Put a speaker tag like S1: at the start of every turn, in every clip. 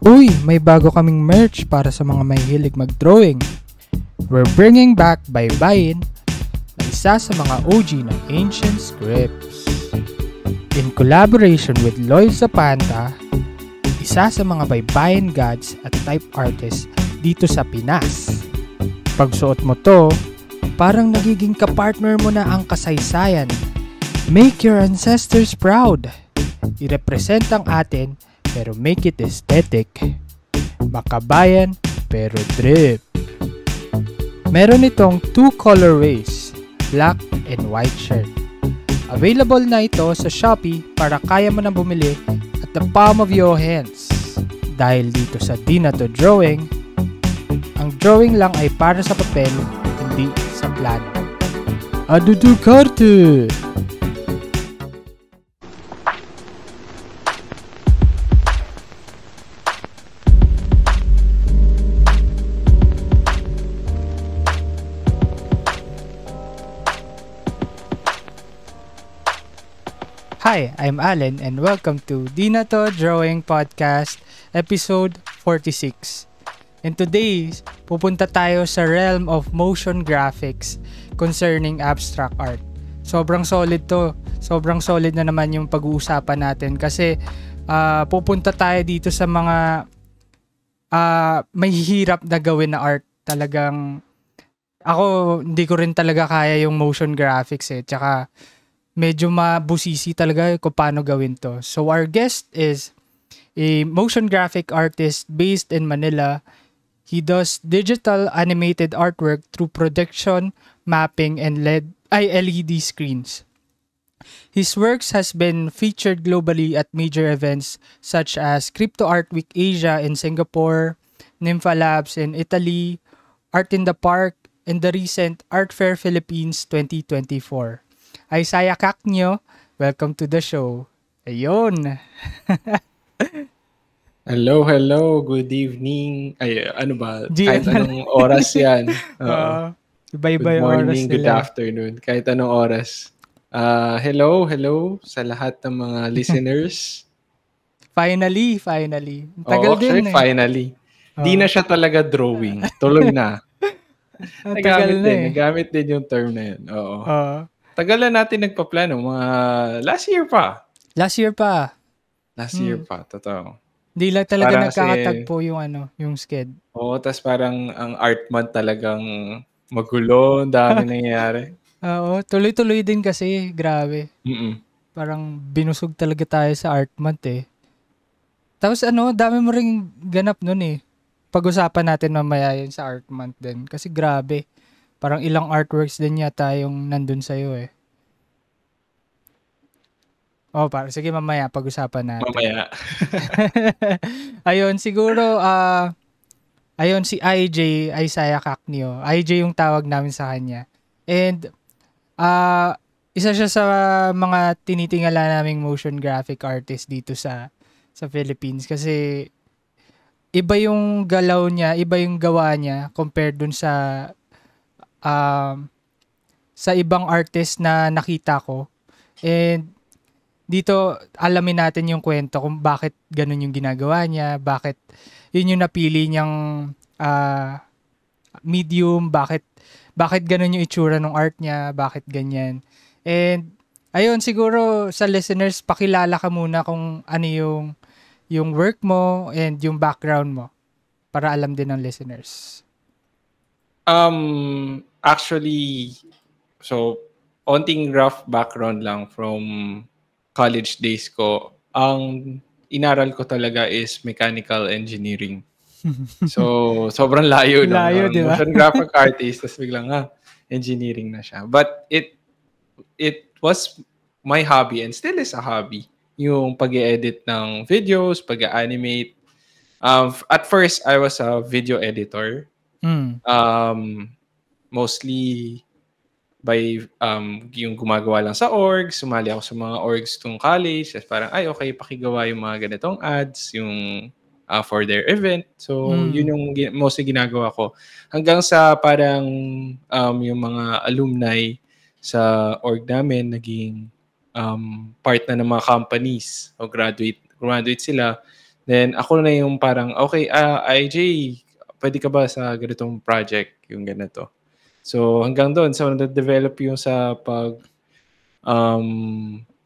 S1: Uy, may bago kaming merch para sa mga mahilig mag-drawing. We're bringing back Baybayin na isa sa mga OG ng ancient scripts. In collaboration with Lloyd Zapanta, isa sa mga baybayin gods at type artists dito sa Pinas. Pagsuot mo to, parang nagiging kapartner mo na ang kasaysayan. Make your ancestors proud. I-represent ang atin pero make it aesthetic. Makabayan pero drip. Meron itong 2 colorways, black and white shirt. Available na ito sa Shopee para kaya mo na bumili at the palm of your hands. Dahil dito sa Di Na To Drawing, ang drawing lang ay para sa papel, hindi sa plano. Adudu karte! Hi, I'm Allen and welcome to Di Na To Drawing Podcast, episode 46. And today, pupunta tayo sa realm of motion graphics concerning abstract art. Sobrang solid to. Sobrang solid na naman yung pag-uusapan natin kasi pupunta tayo dito sa mga may hirap na gawin na art. Talagang ako hindi ko rin talaga kaya yung motion graphics Tsaka medyo mabusisi talaga kung paano gawin to. So our guest is a motion graphic artist based in Manila. He does digital animated artwork through projection, mapping, and LED screens. His works has been featured globally at major events such as Crypto Art Week Asia in Singapore, Nympha Labs in Italy, Art in the Park, and the recent Art Fair Philippines 2024. Isaiah Cacnio, welcome to the show. Ayun.
S2: Hello. Good evening. Ay, ano ba? Kahit anong oras yan.
S1: Iba-iba
S2: good morning,
S1: oras
S2: good
S1: nila.
S2: afternoon. Kahit anong oras. Hello sa lahat ng mga listeners.
S1: Finally. Tagal din
S2: Finally. Di na siya talaga drawing. Tuloy na. Nagamit din yung term na yun. Oo. Tagal na natin nagpaplano. Last year pa.
S1: Last year pa,
S2: totoo.
S1: Hindi lang talaga parang nagkakatagpo yung sked.
S2: Oo, tas parang ang art month talagang magulo, dami nangyayari.
S1: Oo, tuloy-tuloy din kasi, grabe.
S2: Mm-mm.
S1: Parang binusog talaga tayo sa art month Tapos dami mo ring ganap nun Pag-usapan natin mamaya yun sa art month din. Kasi grabe. Parang ilang artworks din yata yung nandun sa'yo sige mamaya pag-usapan natin.
S2: Mamaya.
S1: Ayun, siguro, si IJ, Isaiah Cacnio. IJ yung tawag namin sa kanya. And, isa siya sa mga tinitingala naming motion graphic artist dito sa Philippines. Kasi, iba yung galaw niya, iba yung gawa niya compared dun sa ibang artist na nakita ko. And dito alamin natin yung kwento kung bakit ganun yung ginagawa niya, bakit yun yung napili niyang medium, bakit ganun yung itsura ng art niya, bakit ganyan. And ayun, siguro sa listeners, pakilala ka muna kung ano yung work mo and yung background mo para alam din ng listeners.
S2: Actually, so, onting rough background lang from college days ko. Ang inaral ko talaga is mechanical engineering. So, sobrang layo.
S1: Layo, di ba?
S2: Motion graphic artist, tapos biglang engineering na siya. But it was my hobby and still is a hobby. Yung pag-edit ng videos, pag-animate. At first, I was a video editor. Mostly by yung gumagawa lang sa orgs, sumali ako sa mga orgs tung college, parang okay, pakigawa yung mga ganitong ads, yung for their event. So, yun yung mostly ginagawa ko. Hanggang sa parang yung mga alumni sa org namin naging part na ng mga companies o graduate sila. Then ako na yung parang, okay, IJ, pwede ka ba sa ganitong project, yung ganito. So hanggang doon, so na-develop yung sa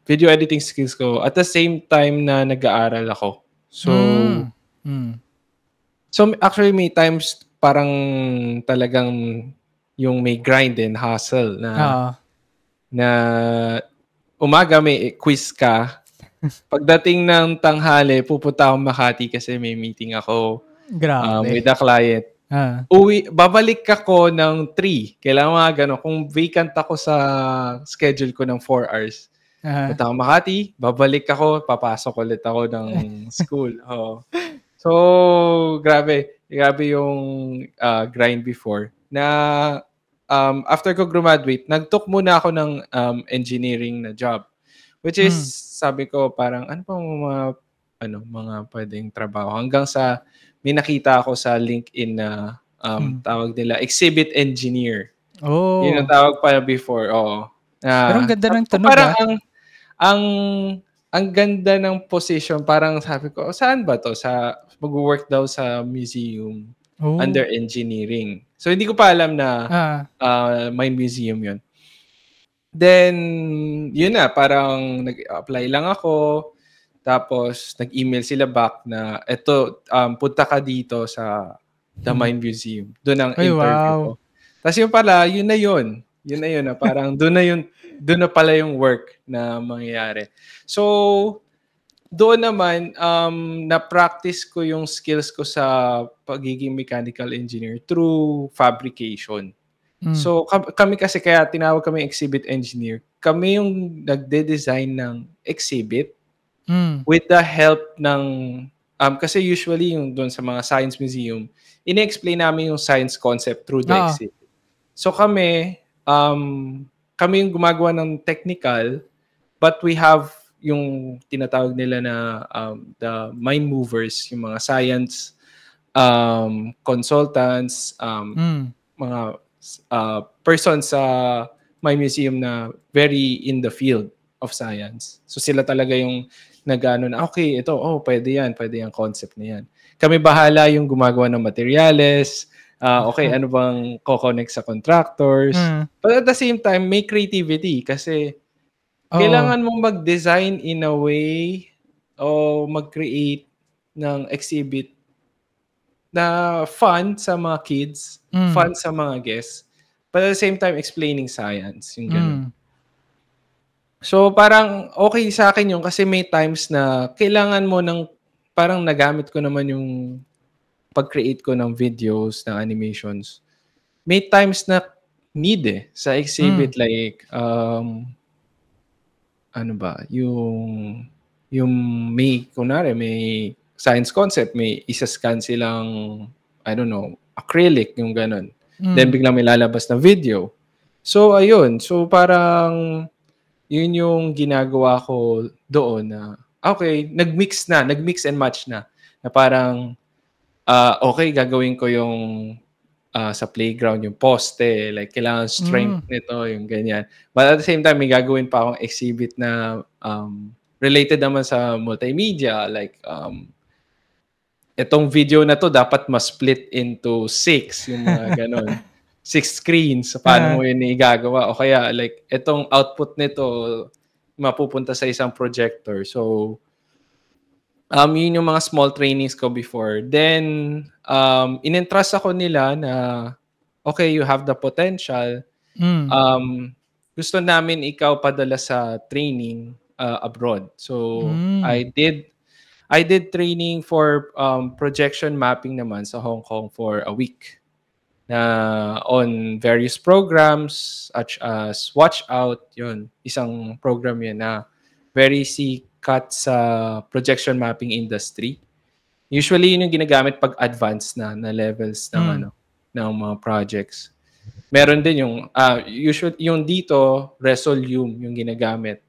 S2: video editing skills ko at the same time na nag-aaral ako. So, so actually may times parang talagang yung may grind and hustle na umaga may quiz ka. Pagdating ng tanghali, pupunta akong Makati kasi may meeting ako with a client. Babalik ako ng 3. Kailangan mga gano'n. Kung vacant ako sa schedule ko ng 4 hours, punta ako Makati, babalik ako, papasok ulit ako ng school. So, grabe yung grind before. Na after ko graduate, nag-took muna ako ng engineering na job. Which is, sabi ko, parang ano pa mga pwedeng trabaho. Hanggang sa may nakita ako sa LinkedIn na tawag nila, exhibit engineer. Yun ang tawag pa before.
S1: Pero ang ganda ng tunog.
S2: Parang ang ganda ng position. Parang sabi ko, saan ba to? Mag-work daw sa museum under engineering. So, hindi ko pa alam na may museum yun. Then, yun na, parang nag-apply lang ako. Tapos, nag-email sila back na, eto, punta ka dito sa The Mind Museum. Doon ang interview ko. Tapos yung pala, yun na yun. Yun na yun. Parang doon na pala yung work na mangyayari. So, doon naman, na-practice ko yung skills ko sa pagiging mechanical engineer through fabrication. So, kami kasi kaya tinawag kami exhibit engineer. Kami yung nagde-design ng exhibit with the help ng kasi usually yung doon sa mga science museum, ine-explain namin yung science concept through the exhibit. So kami yung gumagawa ng technical, but we have yung tinatawag nila na the mind movers, yung mga science consultants, mga persons sa my museum na very in the field of science. So sila talaga yung nag-ano na, okay, ito, pwede yan concept na yan. Kami bahala yung gumagawa ng materials, okay, ano bang ko-connect sa contractors. But at the same time, may creativity kasi kailangan mong mag-design in a way o mag-create ng exhibit na fun sa mga kids, fun sa mga guests, but at the same time, explaining science. Yung ganun. So, parang okay sa akin yun kasi may times na kailangan mo ng, parang nagamit ko naman yung pag-create ko ng videos, ng animations. May times na need sa exhibit like, ano ba, yung kunwari, may science concept, may isa-scan silang, I don't know, acrylic, yung ganun. Then biglang may lalabas na video. So, ayun. So, parang yun yung ginagawa ko doon na, okay, nag-mix and match na. Na parang, okay, gagawin ko yung sa playground, yung poste, like kailangan strength nito, yung ganyan. But at the same time, may gagawin pa akong exhibit na related naman sa multimedia, like itong video na to dapat ma-split into 6, yung mga ganon. 6 screens, paano mo yun igagawa? O kaya, like, itong output nito mapupunta sa isang projector. So, yun yung mga small trainings ko before. Then, in-entrust ako nila na, okay, you have the potential. Gusto namin ikaw padala sa training abroad. So, I did training for projection mapping naman sa Hong Kong for a week na on various programs such as Watch Out, yun, isang program yun na very sikat sa projection mapping industry. Usually yun yung ginagamit pag advanced na levels ng ng mga projects. Meron din yung usually yung dito Resolume yung ginagamit.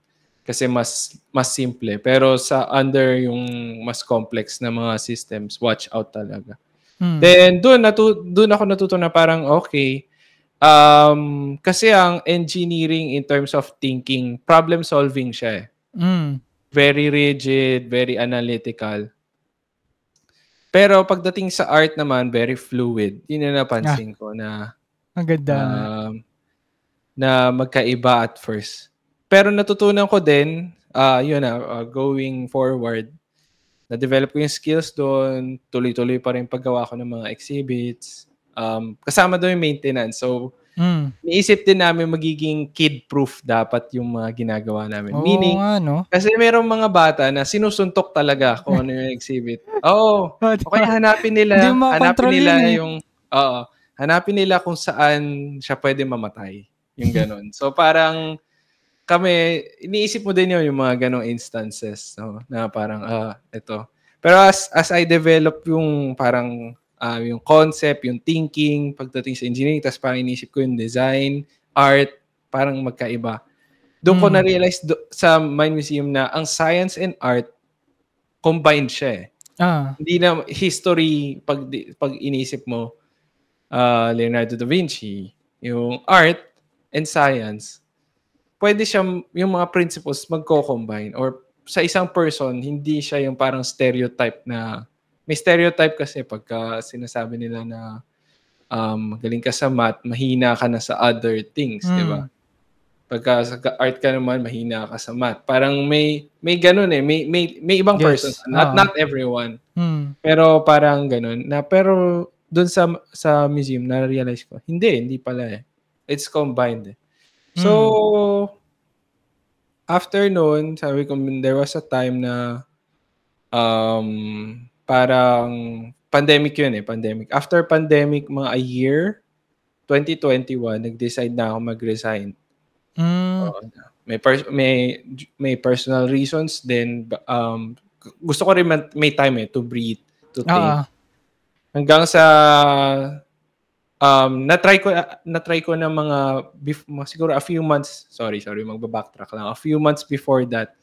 S2: Kasi mas simple. Pero sa under yung mas complex na mga systems, Watch Out talaga. Then, doon ako natuto na parang, okay, kasi ang engineering in terms of thinking, problem solving siya eh. Very rigid, very analytical. Pero pagdating sa art naman, very fluid. Yun yung
S1: Ah,
S2: napansin ko na
S1: ang ganda nga.
S2: um, na magkaiba at first. Pero natutunan ko din, going forward, na-develop ko yung skills doon, tuloy-tuloy pa rin paggawa ko ng mga exhibits. Kasama doon yung maintenance. So,
S1: Mm.
S2: niisip din namin magiging kid-proof dapat yung mga ginagawa namin.
S1: Oo
S2: Meaning,
S1: nga, no?
S2: kasi merong mga bata na sinusuntok talaga kung ano yung exhibit. Oo.
S1: Oh,
S2: O kaya
S1: diba? Hindi mo
S2: hanapin
S1: makontrol
S2: nila
S1: yun eh.
S2: hanapin nila kung saan siya pwede mamatay. Yung ganun. So parang kami, iniisip mo din yun, yung mga ganong instances, no? Na parang, ito. Pero as I develop yung parang, yung concept, yung thinking, pagdating sa engineering, tapos parang iniisip ko yung design, art, parang magkaiba. Doon ko
S1: Mm.
S2: na-realize sa Mind Museum na ang science and art, combined siya eh.
S1: Ah.
S2: Hindi na history, pag iniisip mo, Leonardo da Vinci, yung art and science, pwede siya, yung mga principles magko-combine or sa isang person, hindi siya yung parang stereotype na, may stereotype kasi pagka sinasabi nila na magaling ka sa math, mahina ka na sa other things, di ba?
S1: Mm.
S2: Pagka sa art ka naman, mahina ka sa math. Parang may ganun eh, may ibang person,
S1: Yes. Oo.
S2: not everyone.
S1: Mm.
S2: Pero parang ganun na, pero doon sa museum na-realize ko, hindi pala eh. It's combined eh.
S1: Mm.
S2: So, after noon, sabi ko, there was a time na parang pandemic yun eh, pandemic. After pandemic, mga a year, 2021, nag-decide na ako mag-resign.
S1: Mm.
S2: Oo. May personal reasons then gusto ko rin may time eh to breathe, to think.
S1: Oo.
S2: Hanggang sa na-try ko ng mga siguro a few months, sorry, magba-backtrack lang. A few months before that,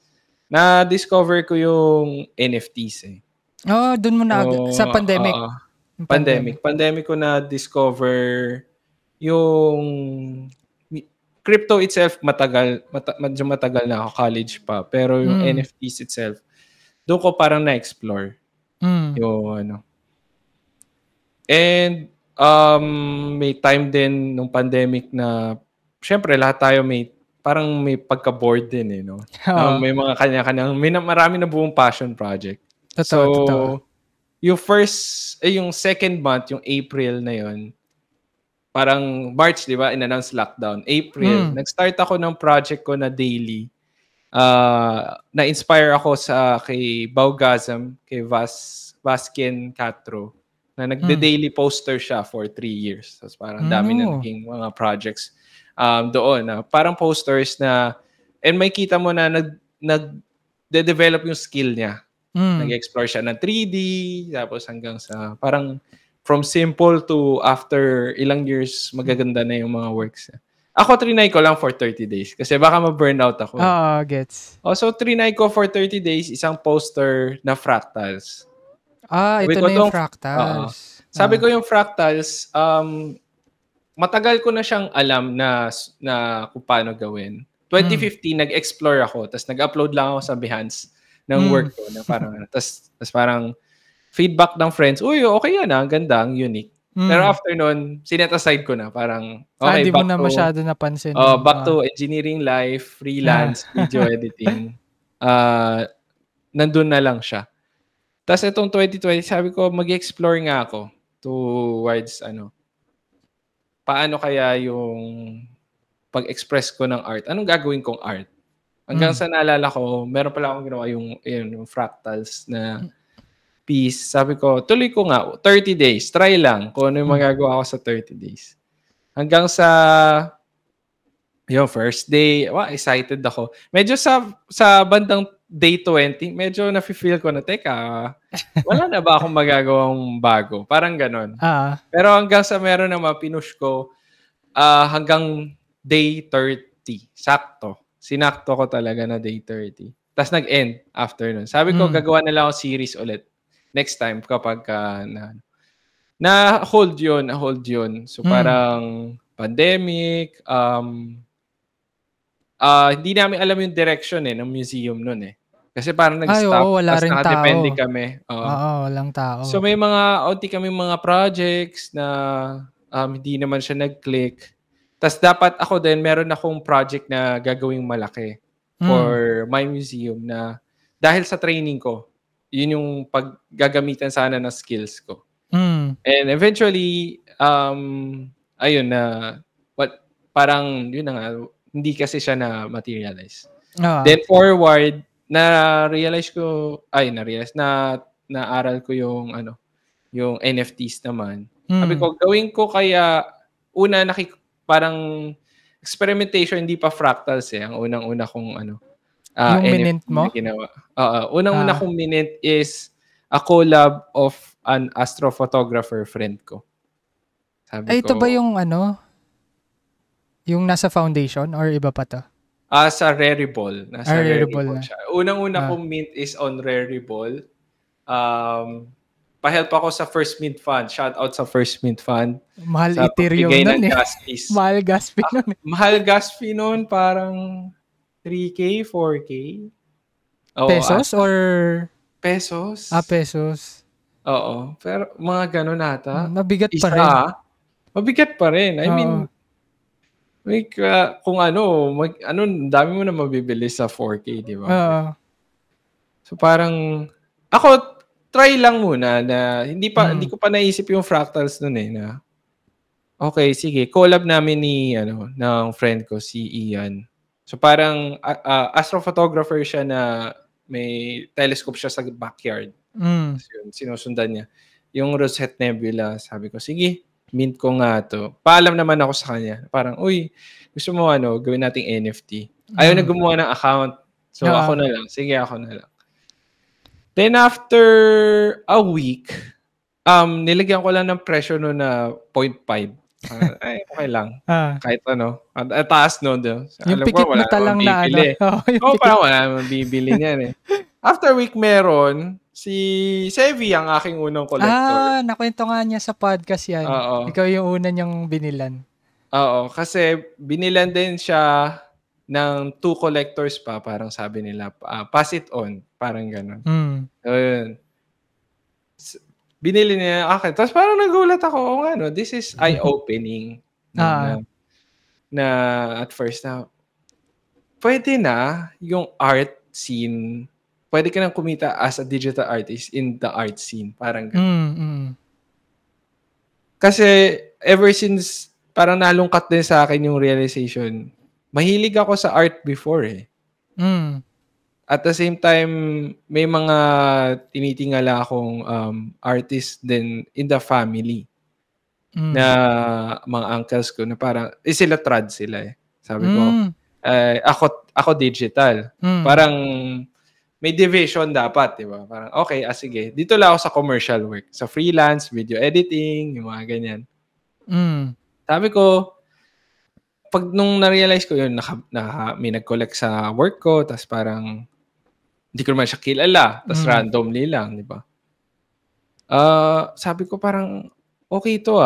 S2: na-discover ko yung NFTs eh.
S1: Oh, dun mo na sa
S2: So,
S1: pandemic. Yung pandemic.
S2: pandemic ko na-discover yung crypto itself, medyo matagal na ako, college pa. Pero yung
S1: Mm.
S2: NFTs itself, doon ko parang na-explore
S1: Mm.
S2: yung ano. And may time din nung pandemic na syempre lahat tayo may pagka-bored din eh, no?
S1: Oo.
S2: May mga kanya-kanyang, marami na buong passion project.
S1: Totoo, totoo.
S2: So, yung second month, yung April na yun, parang March, di ba? In-announce lockdown. April,
S1: Mm.
S2: nag-start ako ng project ko na daily. Na-inspire ako kay Baugazam, kay Vasquez Castro, na nagde-daily poster siya for 3 years. Tapos parang dami na
S1: No.
S2: naging mga projects doon. Parang posters na, and may kita mo na nag-develop yung skill niya.
S1: Mm.
S2: Nag-explore siya ng 3D, tapos hanggang sa parang from simple to after ilang years, magaganda na yung mga works. Ako, trinay ko lang for 30 days kasi baka ma-burnout ako eh.
S1: Oo, gets.
S2: So trinay ko for 30 days, isang poster na fractals.
S1: Ito na yung fractals.
S2: Sabi ko yung fractals, matagal ko na siyang alam na kung paano gawin. 2015, nag-explore ako, tapos nag-upload lang ako sa Behance ng work ko. Na parang, tapos parang feedback ng friends, uy, okay yan ang ganda, ang unique. Pero after nun, sinet aside ko na. Parang, okay,
S1: Hindi mo na masyado napansin.
S2: back to engineering life, freelance, video editing. Nandun na lang siya. Tapos itong 2020, sabi ko, mag-explore nga ako towards paano kaya yung pag-express ko ng art. Anong gagawin kong art? Hanggang sa naalala ko, meron pala akong ginawa yung fractals na piece. Sabi ko, tuloy ko nga, 30 days, try lang kung ano yung magagawa ko sa 30 days. Hanggang sa yung first day, excited ako. Medyo sa bandang day 20, medyo nafe-feel ko na, teka, wala na ba akong magagawang bago? Parang ganon. Pero hanggang sa meron naman, pinush ko hanggang day 30. Sakto. Sinakto ko talaga na day 30. Tapos nag-end after nun. Sabi ko, gagawa na lang ako series ulit. Next time kapag na-hold yun. So parang pandemic, hindi namin alam yung direction ng museum nun eh. Kasi parang
S1: Ay,
S2: nag-stop
S1: oo, wala
S2: ta's
S1: ring
S2: nakadepende
S1: tao.
S2: kami, oo.
S1: Oo, walang
S2: So
S1: tao.
S2: may onti kaming mga projects na, hindi naman siya nag-click. Ta's dapat ako din meron akong project na gagawing malaki
S1: Hmm,
S2: for my museum na dahil sa training ko, yun yung gagamitan sana ng skills ko.
S1: hmm,
S2: And eventually, ayun na parang yun na nga, hindi kasi siya na-materialize.
S1: oo,
S2: Then forward, na-realize na naaral ko yung ano, yung NFTs naman. Sabi
S1: hmm.
S2: ko gawin ko kaya una parang experimentation hindi pa fractals, eh, ang unang-una kong ano,
S1: Yung minint
S2: NFT
S1: mo?
S2: na ginawa. Oo, unang-una
S1: Ah,
S2: kong minint is a collab of an astrophotographer friend ko. Sabi
S1: ay ito ba
S2: ko,
S1: yung ano, yung nasa foundation or iba pa 'to?
S2: sa Rarible, nasa
S1: Readable
S2: Rarible
S1: na.
S2: siya. Unang-una
S1: Ah,
S2: kong mint is on Rarible. Um, pa-help ako sa First Mint Fund. Shout out sa First Mint Fund
S1: mahal
S2: sa
S1: Ethereum
S2: pagbigay
S1: nun,
S2: ng
S1: eh.
S2: gas fees.
S1: Mahal gas fee nun, eh.
S2: Mahal gas fee no'n parang 3K, 4K. Oo,
S1: Pesos
S2: ata.
S1: or
S2: Pesos.
S1: pesos?
S2: Oo, pero mga gano'n ata.
S1: Mabigat pa
S2: Isa,
S1: rin.
S2: mabigat pa rin. I
S1: Oo,
S2: mean, kung ano, ang dami mo na mabibili sa 4K, 'di ba?
S1: oo,
S2: So parang ako try lang muna na hindi
S1: hmm,
S2: ko pa naisip yung fractals no'n, eh, na okey sige collab namin ni ano, ng friend ko si Ian. So parang, astrophotographer siya na may telescope siya sa backyard.
S1: hmm,
S2: Ta's yun sinusundan niya. Yung Rosette Nebula sabi ko, "Sige, mint ko nga 'to." Paalam naman ako sa kanya parang, "Uy, gusto mo ano gawin nating NFT?" Ayaw niya
S1: hmm,
S2: gumawa ng account. So
S1: oo.
S2: ako na lang, sige ako na lang. Then after a week, nilagyan ko lang ng presyo nun na 0.5. Ay okey lang,
S1: Ah,
S2: kahit ano, ang taas nun 'no.
S1: yung
S2: Alam ko
S1: pikit mo
S2: wala namang
S1: talang na ano,
S2: bibili.
S1: oo, yung
S2: Oo,
S1: pikit.
S2: parang wala namang bibili niyan, eh. After a week meron, si Sevi ang aking unang collector.
S1: Nakwento nga niya sa podcast 'yan.
S2: Oo,
S1: Ikaw yung una niyang binilan.
S2: oo, kasi binilan din siya ng 2 collectors pa parang sabi nila, pass it on, parang gano'n.
S1: Hmm,
S2: So yun, binili niya yung akin tapos parang nagulat ako, oo nga 'no, this is eye-opening 'no,
S1: oo,
S2: na at first na puwede na yung art scene, puwede ka ng kumita as a digital artist in the art scene, parang gano'n.
S1: mm.
S2: Kasi ever since parang nalungkat din sa'kin yung realization, mahilig ako sa art before, eh.
S1: Hmm,
S2: At the same time, may mga tinitingala akong, artist din in the family na
S1: hmm,
S2: mga uncles ko na parang sila trad sila, eh. Sabi ko,
S1: hmm,
S2: ako digital.
S1: hmm,
S2: Parang may division dapat, 'di ba? Parang okey, sige dito lang ako sa commercial work, sa freelance, video editing, yung mga ganyan.
S1: hmm,
S2: Sabi ko, 'pag nung na-realize ko yun may nag-collect sa work ko ta's parang hindi ko naman siya kilala ta's
S1: hmm,
S2: randomly lang, 'di ba? Sabi ko parang, "Okey 'to,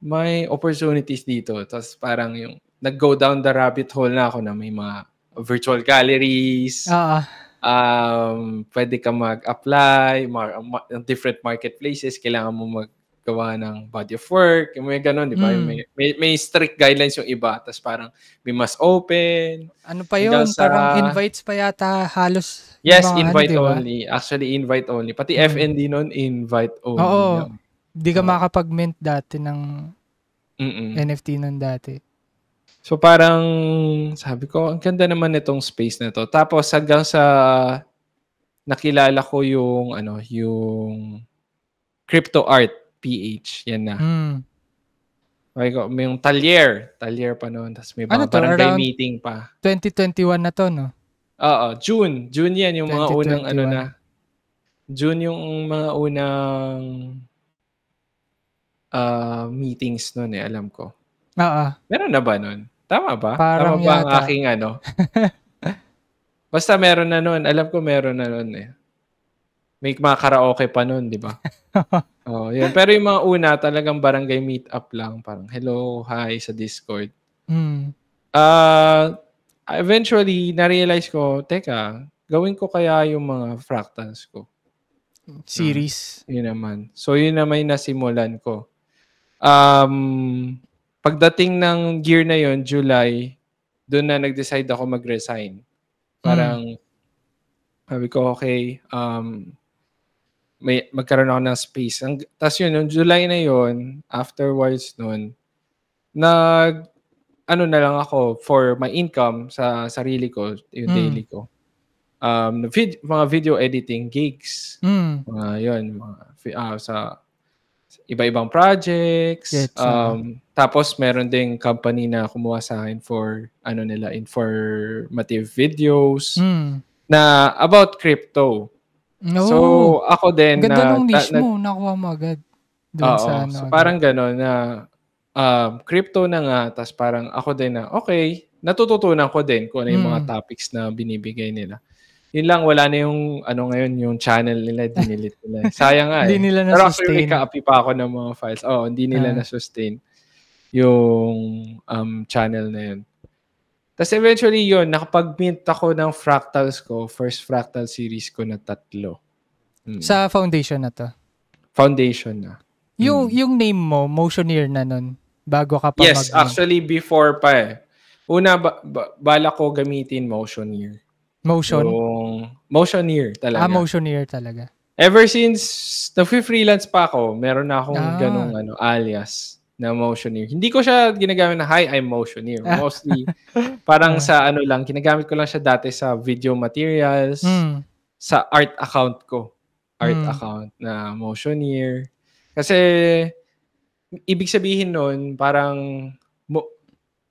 S2: may opportunities dito." Ta's parang yung nag-go down the rabbit hole na ako na may mga virtual galleries,
S1: oo,
S2: puwede kang mag-apply, different marketplaces, kailangan mo maggawa ng body of work, yung mga gano'n, 'di ba? Yung
S1: hmm.
S2: may strict guidelines yung iba, ta's parang may mas open,
S1: Ano pa
S2: hanggang
S1: yun,
S2: sa
S1: parang invites pa yata halos yung
S2: yes,
S1: mga ano,
S2: invite
S1: 'di ba?
S2: only. Actually, invite only. Pati
S1: Hmm,
S2: FND nun invite only
S1: oo,
S2: lang.
S1: 'di ka
S2: Oo,
S1: makakapag-mint dati ng
S2: mm.
S1: NFT nun dati.
S2: So, parang sabi ko, ang ganda naman nitong space na 'to. Tapos hanggang sa nakilala ko yung ano, yung Crypto Art PH, 'yan na.
S1: Hmm,
S2: Sabi ko may yung Talyer pa no'n ta's may
S1: ano
S2: mga
S1: 'to
S2: barangay
S1: around
S2: meeting pa.
S1: 2021 na 'to 'no?
S2: Oo, June 'yan yung mga unang ano na,
S1: 2021.
S2: June yung mga unang, meetings no'n, eh, alam ko.
S1: Oo,
S2: Meron na ba nun? Tama ba? Tama
S1: parang
S2: ba ang
S1: yata.
S2: aking ano? Basta meron na nun, alam ko meron na nun, eh. May mga karaoke pa nun, 'di ba? Oo, yun. Pero yung mga una talagang barangay meet up lang, parang hello, hi sa Discord.
S1: Hmm,
S2: Ah, eventually na-realize ko, teka, gawin ko kaya yung mga fractals ko.
S1: Series.
S2: Yun naman. So, yun naman yung nasimulan ko. Pagdating ng year na yun, July, doon na nag-decide ako mag-resign. Parang, sabi ko, okay, magkaroon ako ng space. Tapos yun, yung July na yun, afterwards nun, ano na lang ako for my income sa sarili ko, yung daily ko. Mga video editing gigs. Mga yun, sa iba-ibang projects. Tapos meron ding company na kumuha sa akin for informative videos na about crypto. So ako din
S1: ganda nung niche mo, nakuha mo agad doon sa
S2: so parang gano'n na crypto na nga, tas parang ako din na okay, natututunan ko din kung ano yung mga topics na binibigay nila. Yun lang, wala na yung ngayon, yung channel nila, dinilit nila. Sayang nga
S1: Hindi nila
S2: Pero
S1: na-sustain.
S2: actually, ka-copy pa ako ng mga files. Hindi nila na-sustain yung channel na yun. Tapos eventually yun, nakapag-mint ako ng fractals ko, first fractal series ko na 3.
S1: Sa foundation na to?
S2: Foundation na.
S1: Yung name mo, Motioneer na nun, bago ka pa
S2: Yes, actually before pa Una, bala ko gamitin Motioneer. Motioneer talaga.
S1: Motioneer talaga.
S2: Ever since nag-freelance pa ako, meron na akong ganung alias na Motioneer. Hindi ko siya ginagamit na, hi, I'm Motioneer. Mostly, parang sa lang, ginagamit ko lang siya dati sa video materials, sa art account ko. Art account na Motioneer. Kasi, ibig sabihin nun, parang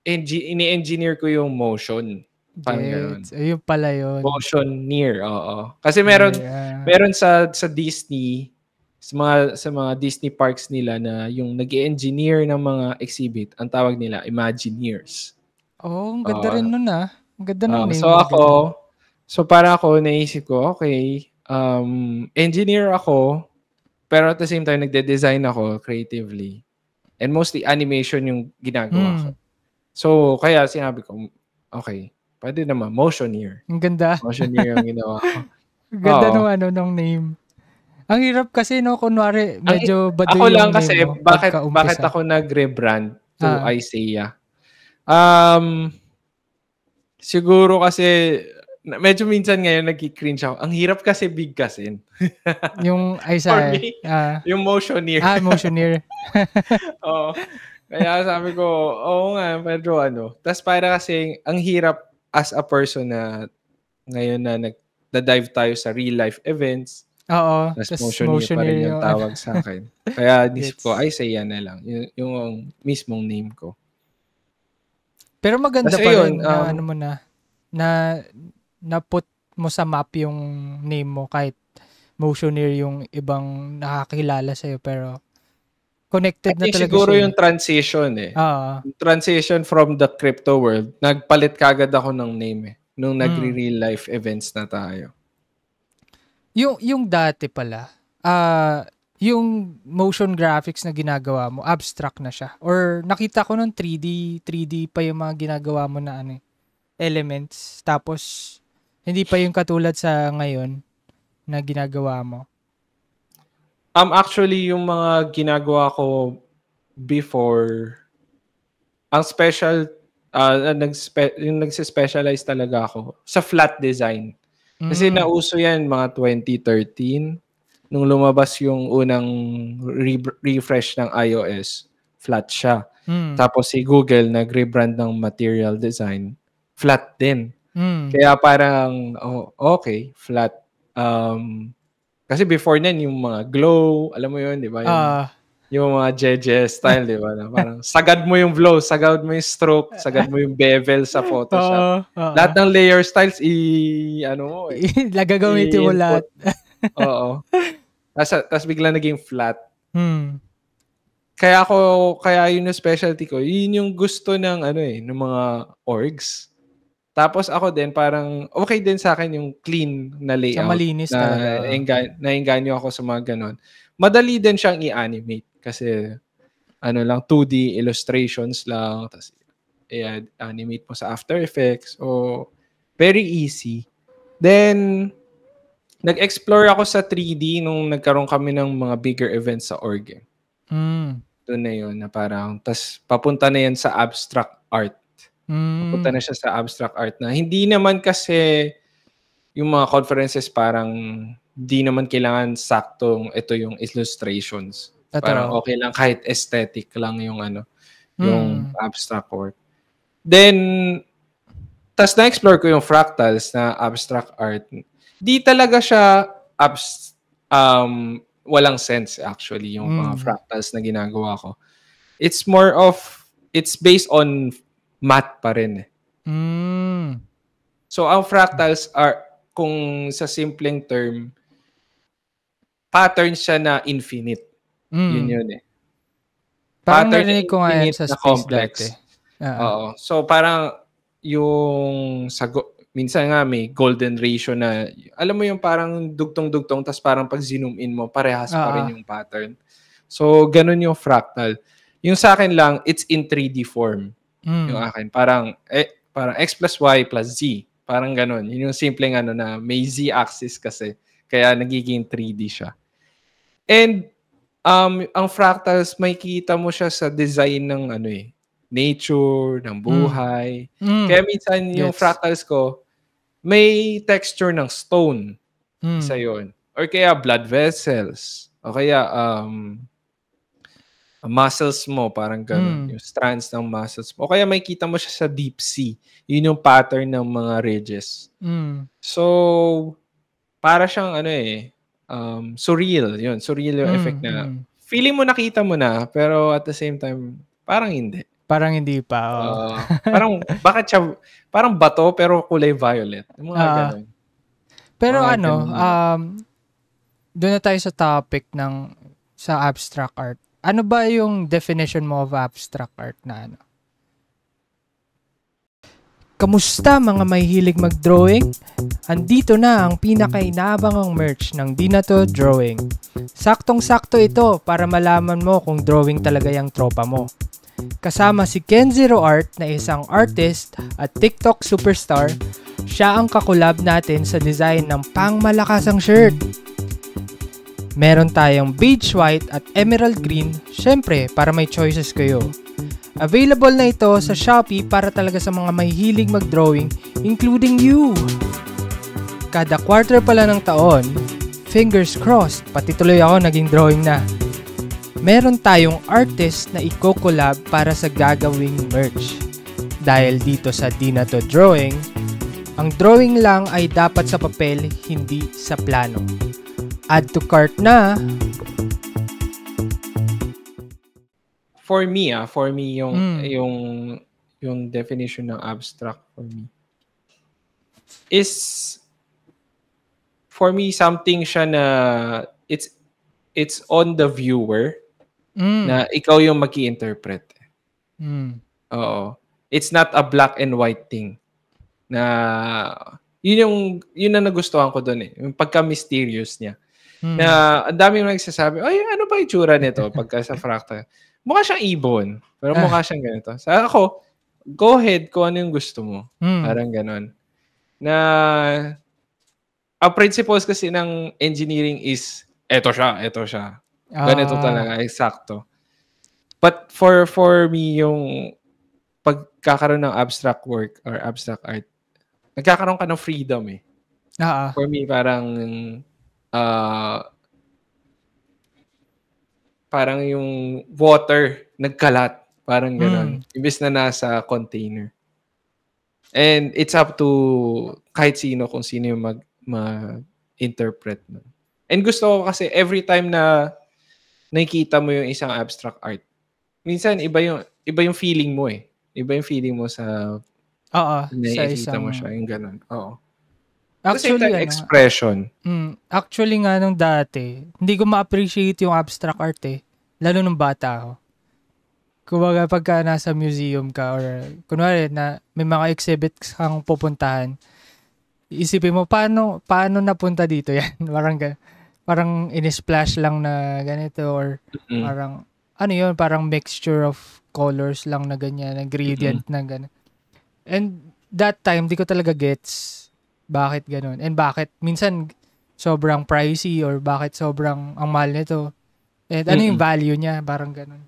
S2: ini-engineer ko yung motion. Parang ganun.
S1: Ayun pala yun.
S2: Motioneer, oo. Kasi meron sa Disney, sa mga Disney parks nila na yung nag-engineer ng mga exhibit, ang tawag nila Imagineers.
S1: Ang ganda rin nun Ang ganda ng name.
S2: So para ako, naisip ko, okay, engineer ako, pero at the same time, nagde-design ako creatively. And mostly animation yung ginagawa ko. So, kaya sinabi ko, okay, pwede naman, Motioneer.
S1: Ang ganda.
S2: Motioneer yung ginawa ko.
S1: Ganda ng name. Ang hirap kasi, kunwari, medyo baduy
S2: ako lang
S1: yung
S2: kasi,
S1: name mo.
S2: Bakit ako nag-rebrand to Isaiah? Siguro kasi, medyo minsan ngayon nag-cringe ako. Ang hirap kasi bigkasin.
S1: Yung Isaiah.
S2: For me, yung Motioneer.
S1: Motioneer.
S2: Oo. Kaya sabi ko, oo nga, medyo Tapos para kasi, ang hirap as a person na ngayon na nag-dive tayo sa real life events.
S1: Oo.
S2: Tapos Motioneer pa rin yung tawag sa akin. Kaya nisip ko, Isaiah na lang. Yung mismong name ko.
S1: Pero maganda pa rin na put mo sa map yung name mo kahit Motioneer yung ibang nakakilala sa'yo pero connected na talaga
S2: siguro
S1: siya.
S2: Yung transition transition from the crypto world, nagpalit kagad ako ng name nung nagre-real life events na tayo.
S1: Yung dati pala, yung motion graphics na ginagawa mo, abstract na siya. Or nakita ko nung 3D pa yung mga ginagawa mo na elements. Tapos, hindi pa yung katulad sa ngayon na ginagawa mo.
S2: Actually, yung mga ginagawa ko before, ang special, yung nagsispecialize talaga ako sa flat design. Kasi nauso yan mga 2013. Nung lumabas yung unang refresh ng iOS, flat siya. Tapos si Google nag-rebrand ng material design, flat din. Kaya parang, okay, flat. Kasi before nan yung mga glow, alam mo yun, di ba? Yung mga jeje style, di ba? Parang sagad mo yung flow, sagad mo yung stroke, sagad mo yung bevel sa Photoshop. Lahat ng layer styles,
S1: gagamitin mo lahat.
S2: Oo. Tapos bigla naging flat. Kaya yun yung specialty ko. Yun yung gusto ng ng mga orgs. Tapos ako din parang okay din sa akin yung clean na layout.
S1: Sa malinis talaga.
S2: Naengganyo ako sa mga ganon. Madali din siyang i-animate kasi lang 2D illustrations lang, tapos i-animate mo sa After Effects. Very easy. Then, nag-explore ako sa 3D nung nagkaroon kami ng mga bigger events sa org. Doon na yun na parang, tas papunta na yan sa abstract art. Papunta na siya sa abstract art na hindi naman kasi yung mga conferences parang hindi naman kailangan saktong ito yung illustrations. Parang okay lang kahit aesthetic lang yung yung abstract work. Then, tas na-explore ko yung fractals na abstract art. Di talaga siya walang sense actually yung mga fractals na ginagawa ko. It's more of, it's based on math pa rin. So, ang fractals are, kung sa simpleng term, pattern siya na infinite. Yun eh.
S1: Parang narinig ko nga yan sa space complex. Dati.
S2: Oo. So, parang yung minsan nga may golden ratio na, alam mo yung parang dugtong-dugtong, tas parang pag zoom in mo, parehas pa rin yung pattern. So, ganun yung fractal. Yung sa akin lang, it's in 3D form. Yung akin. Parang X plus Y plus Z. Parang ganun. Yun yung simpleng na may Z-axis kasi. Kaya nagiging 3D siya. And, ang fractals, may kita mo siya sa design ng nature, ng buhay. Kaya minsan yung fractals ko, may texture ng stone. Isa yun. Or kaya blood vessels. O kaya muscles mo, parang gano'n. Yung strands ng muscles mo. O kaya may kita mo siya sa deep sea. Yun yung pattern ng mga ridges. So, para siyang surreal. Yun, surreal yung effect na feeling mo nakita mo na, pero at the same time, parang hindi.
S1: Parang hindi pa.
S2: Parang, bakit siya, parang bato pero kulay violet. Yung mga ganun.
S1: Pero doon na tayo sa topic sa abstract art. Ano ba yung definition mo of abstract art na Kamusta mga mahihilig mag-drawing? Andito na ang pinaka-inaabangang merch ng Di Na To Drawing. Saktong-sakto ito para malaman mo kung drawing talaga yung tropa mo. Kasama si Kenzero Art na isang artist at TikTok superstar, siya ang kakulab natin sa design ng pangmalakasang shirt. Meron tayong beige white at emerald green, syempre para may choices kayo. Available na ito sa Shopee para talaga sa mga mahihilig mag-drawing, including you. Kada quarter pala ng taon, fingers crossed, pati tuloy ako naging drawing na. Meron tayong artist na i-collab para sa gagawing merch. Dahil dito sa Di Na To Drawing, ang drawing lang ay dapat sa papel, hindi sa plano. Add to cart na.
S2: For me yung definition ng abstract for me is something siya na it's on the viewer na ikaw yung maki-interpret. Oo. It's not a black and white thing. Na yun na nagustuhan ko doon eh. Yung pagka-mysterious niya. Na ang dami yung nagsasabi, ay, ano ba itsura nito pagka sa fractal? Mukha siyang ibon, pero mukha siyang ganito. Sa ako, go ahead kung ano yung gusto mo. Parang ganon. Na ang principles kasi ng engineering is eto siya. Ganito talaga, eksakto. But for me, yung pagkakaroon ng abstract work or abstract art, nagkakaroon ka ng freedom eh. For me, parang yung water nagkalat. Parang gano'n. Imbes na nasa container. And it's up to kahit sino kung sino yung mag-interpret nun. And gusto ko kasi every time na nakikita mo yung isang abstract art, minsan iba yung feeling mo eh. Iba yung feeling mo sa nakikita mo siya. Yung gano'n. Oo.
S1: Actually,
S2: expression.
S1: Actually nga nung dati, hindi ko ma-appreciate yung abstract art eh. Lalo nung bata ako. Kumbaga pagka nasa museum ka or kunwari na may mga exhibits kang pupuntahan, isipin mo paano napunta dito yan. Parang in-splash lang na ganito or parang parang mixture of colors lang na ganyan, na gradient na ganyan. And that time, di ko talaga gets Bakit ganun? And bakit minsan sobrang pricey or bakit sobrang ang mahal nito? And ano yung
S2: Mm.
S1: value niya? Parang ganun.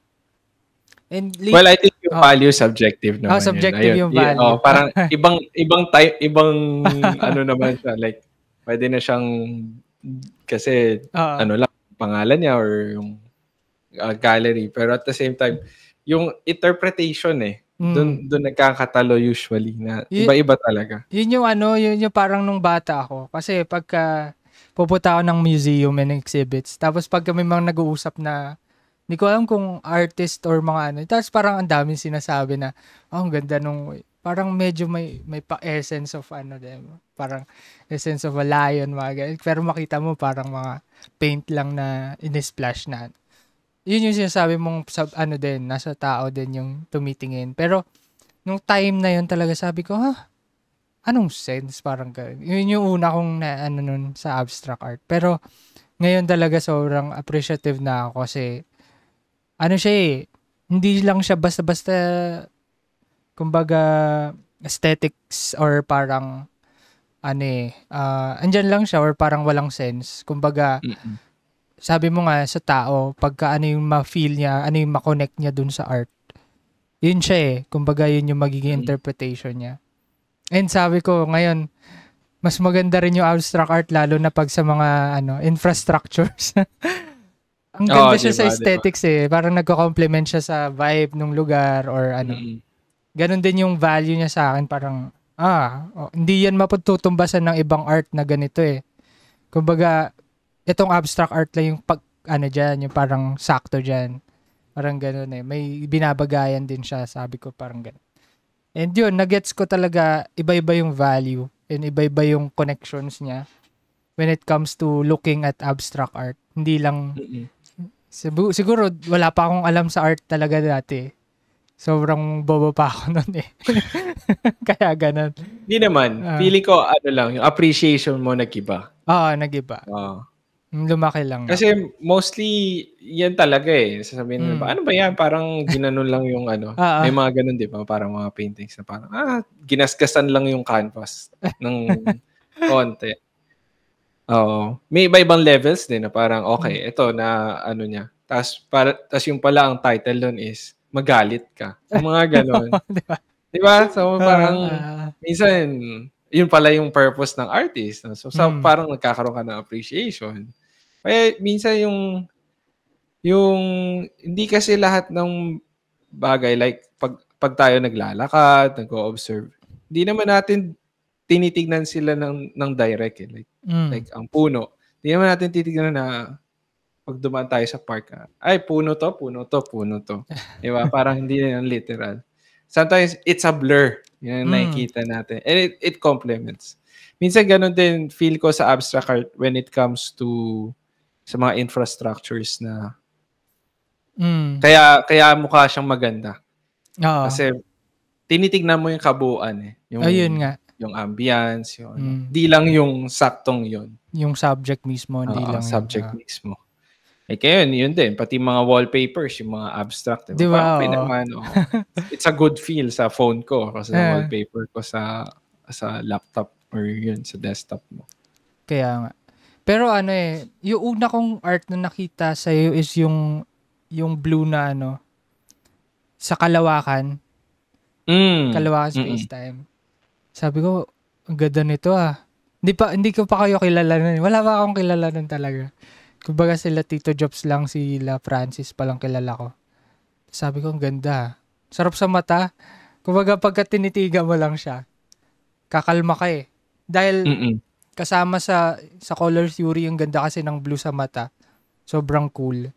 S1: And
S2: Well, I think yung
S1: oh,
S2: value subjective naman yun.
S1: subjective
S2: Ayun.
S1: yung value.
S2: Parang ibang ano naman siya, like pwede na siyang kasi
S1: Oo.
S2: ano lang pangalan niya or yung gallery, pero at the same time yung interpretation doon nagkakatalo usually na iba-iba talaga.
S1: Yun yung parang nung bata ako. Kasi pagka pupunta ako ng museum and exhibits, tapos pagka may mga nag-uusap na hindi ko alam kung artist or mga ano. Tapos parang ang daming sinasabi na, ang ganda nung, parang medyo may pa-essence of ano din. Parang essence of a lion, mga ganyan. Pero makita mo parang mga paint lang na in-splash na. Yun yung sinasabi mong ano din, nasa tao din yung tumitingin. Pero nung time na yun talaga sabi ko, anong sense? Parang ganyan. Yun yung una kong na ano nun sa abstract art. Pero ngayon talaga sobrang appreciative na ako kasi ano siya hindi lang siya basta-basta kumbaga aesthetics or parang andyan lang siya or parang walang sense. Kumbaga, sabi mo nga sa tao, pagka ano yung ma-feel niya, ano yung ma-connect niya dun sa art, yun siya Kumbaga, yun yung magiging interpretation niya. And sabi ko, ngayon, mas maganda rin yung abstract art lalo na pag sa mga infrastructures. Ang ganda siya sa aesthetics Parang nagko-complement siya sa vibe ng lugar or ano. Ganon din yung value niya sa akin. Parang, hindi yan mapatutumbasan ng ibang art na ganito Kumbaga, itong abstract art lang yung dyan, yung parang sakto dyan. Parang ganon May binabagayan din siya, sabi ko parang ganon. And yun, nagets ko talaga iba-iba yung value and iba-iba yung connections niya when it comes to looking at abstract art. Hindi lang siguro wala pa akong alam sa art talaga dati. Sobrang bobo pa ako noon Kaya ganun.
S2: Hindi naman. Feeling ko lang, yung appreciation mo nag-iba.
S1: Nag-iba. Lumaki lang.
S2: Kasi mostly yan talaga sasabihin nila, ano ba yan? Parang ginanon lang yung may mga ganun, di ba? Parang mga paintings na parang, ginasgasan lang yung canvas ng konti. May iba-ibang levels din na parang okay, ito na ano niya. Tas yung pala ang title doon is Magalit Ka. Yung mga gano'n. Di ba? So parang minsan yun pala yung purpose ng artist. So parang nagkakaroon ka ng appreciation. Kaya minsan yung hindi kasi lahat ng bagay like pag tayo naglalakad, nag-o-observe, hindi naman natin tinitignan sila ng direct like ang puno. Hindi naman natin titignan na pag dumaan tayo sa park, ay puno to. Di ba? Parang hindi na literal. Sometimes it's a blur. Yan nakikita natin. And it complements. Minsan ganun din feel ko sa abstract art when it comes to sa mga infrastructures na kaya mukha siyang maganda. Kasi tinitignan mo yung kabuuan
S1: Ayun nga.
S2: Yung ambience, di lang yung saktong yun.
S1: Yung subject mismo, hindi lang
S2: subject mismo. Kaya yun din. Pati mga wallpapers, yung mga abstract. Diba? Okay naman. It's a good feel sa phone ko kasi sa wallpaper ko sa laptop or yun, sa desktop mo.
S1: Kaya nga. Pero yung una kong art na nakita sa'yo is yung blue na sa Kalawakan. Kalawakan Space-Time. Sabi ko, ang ganda nito Hindi ko pa kayo kilala nun. Wala pa akong kilala nun talaga. Kumbaga sila Tito Jobs lang, sila Francis palang kilala ko. Sabi ko, ang ganda. Sarap sa mata. Kumbaga pagka tinitiga mo lang siya, kakalma ka Dahil kasama sa color theory, yung ganda kasi ng blue sa mata. Sobrang cool.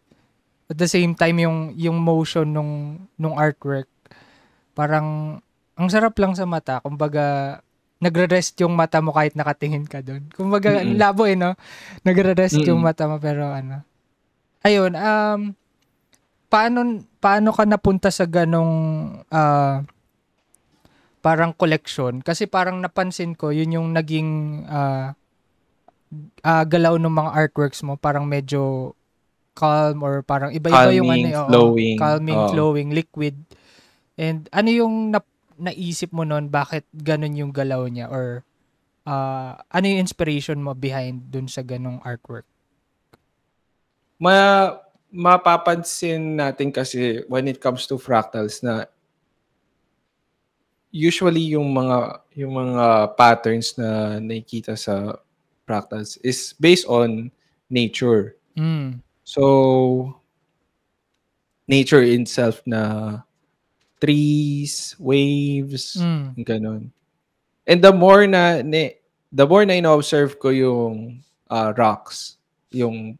S1: At the same time, yung motion nung artwork, parang ang sarap lang sa mata. Kumbaga, nagre-rest yung mata mo kahit nakatingin ka doon. Kumbaga, labo no? Nagre-rest yung mata mo pero Ayun, paano ka napunta sa ganong parang collection? Kasi parang napansin ko, yun yung naging galaw ng mga artworks mo. Parang medyo calm or parang iba-iba yung
S2: flowing.
S1: Calming, flowing, liquid. And ano yung naisip mo noon, bakit ganun yung galaw niya or ano yung inspiration mo behind dun sa ganong artwork?
S2: Mapapansin natin kasi when it comes to fractals na usually yung mga patterns na nakikita sa fractals is based on nature.
S1: Mm.
S2: So nature itself na trees, waves, ganun. And the more na ino-observe ko yung rocks, yung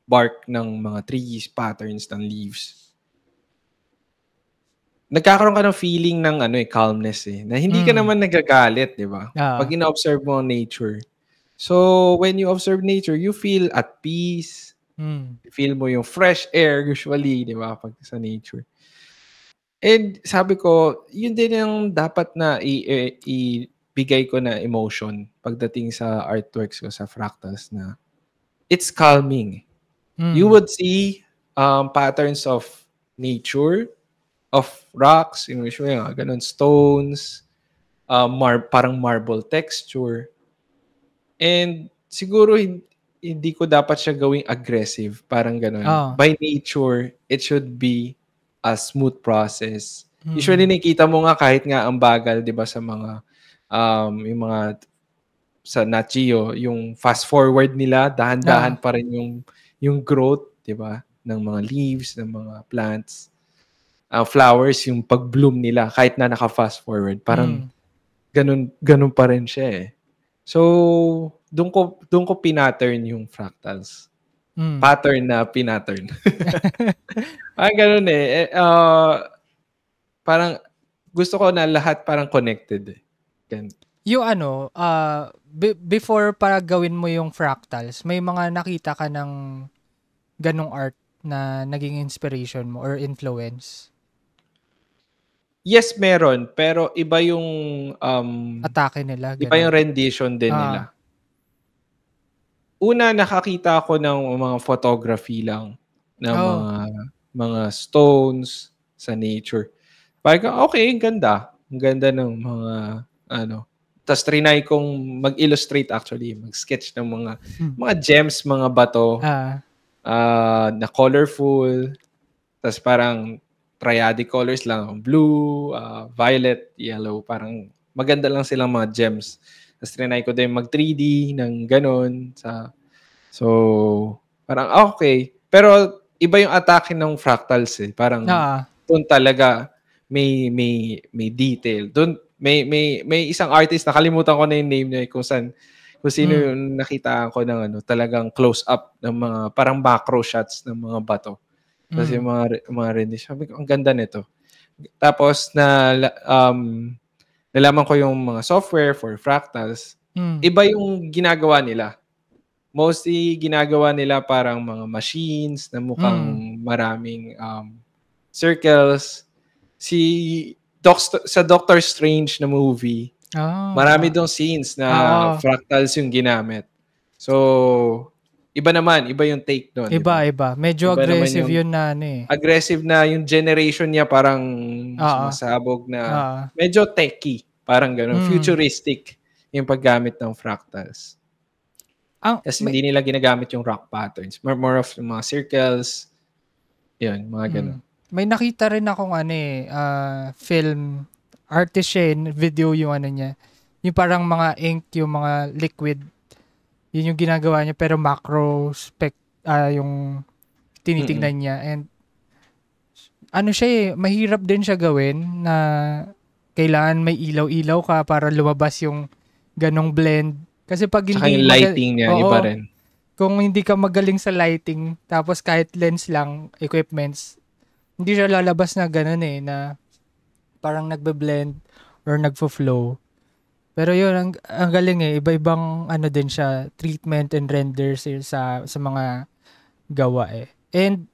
S2: bark ng mga trees, patterns ng leaves, nagkakaroon ka ng feeling ng calmness na hindi ka naman nagagalit, di ba? Pag ina-observe mo ang nature. So, when you observe nature, you feel at peace. Feel mo yung fresh air usually, di ba? Pag sa nature. And sabi ko, yun din yung dapat na ibigay ko na emotion pagdating sa artworks ko sa fractals na it's calming. You would see patterns of nature, of rocks, usually ganun, stones, parang marble texture. And siguro hindi ko dapat siya gawing aggressive, parang ganun. By nature, it should be a smooth process. Usually nakita mo nga kahit nga ang bagal, 'di ba, sa mga yung mga sa Nat Geo, yung fast forward nila, dahan-dahan pa rin yung growth, 'di ba, ng mga leaves, ng mga plants. Flowers, yung pag-bloom nila kahit na naka-fast forward, parang ganun pa rin siya . So, doon ko pinattern yung fractals. Pattern na pinattern. Ganun . Parang gusto ko na lahat parang connected .
S1: Yung before para gawin mo yung fractals, may mga nakita ka ng ganong art na naging inspiration mo or influence?
S2: Yes, meron. Pero iba yung
S1: atake nila.
S2: Iba yung rendition din nila. Una, nakakita ako ng mga photography lang ng mga stones sa nature. Parang, okay, ang ganda. Ang ganda ng mga Tapos trinay kong mag-illustrate actually, mag-sketch ng mga gems, mga bato na colorful. Tapos parang triadic colors lang, blue, violet, yellow, parang maganda lang silang mga gems. Tapos trinay ko din mag 3D ng ganon. So, parang okay. Pero iba yung atake ng fractals . Parang doon talaga may detail. Doon may isang artist, nakalimutan ko na yung name niya kung sino yung nakita ko ng talagang close up ng mga parang macro shots ng mga bato. Tapos yung mga rendition, sabi ko, ang ganda nito. Tapos nalaman ko yung mga software for fractals. Iba yung ginagawa nila. Mostly ginagawa nila parang mga machines na mukhang maraming circles. Sa Doctor Strange na movie, marami dong scenes na fractals yung ginamit. So, iba yung take doon.
S1: Iba. Medyo iba aggressive yun na
S2: aggressive na yung generation niya, parang sumasabog na medyo techy. Parang gano'n. Futuristic yung paggamit ng fractals. Kasi hindi nila ginagamit yung rock patterns. More of mga circles. Yun, mga gano'n.
S1: May nakita rin akong film, artist siya, video yung niya. Yung parang mga ink, yung mga liquid. Yun yung ginagawa niya, pero macro spec yung tinitingnan niya. And siya mahirap din siya gawin na kailangan may ilaw-ilaw ka para lumabas yung ganong blend. Kasi pag
S2: saka hindi yung lighting niya, iba rin.
S1: Kung hindi ka magaling sa lighting, tapos kahit lens lang, equipments, hindi siya lalabas na ganun na parang nagbe-blend or nagfo-flow. Pero yun, ang galing iba-ibang din siya, treatment and renders sa mga gawa . And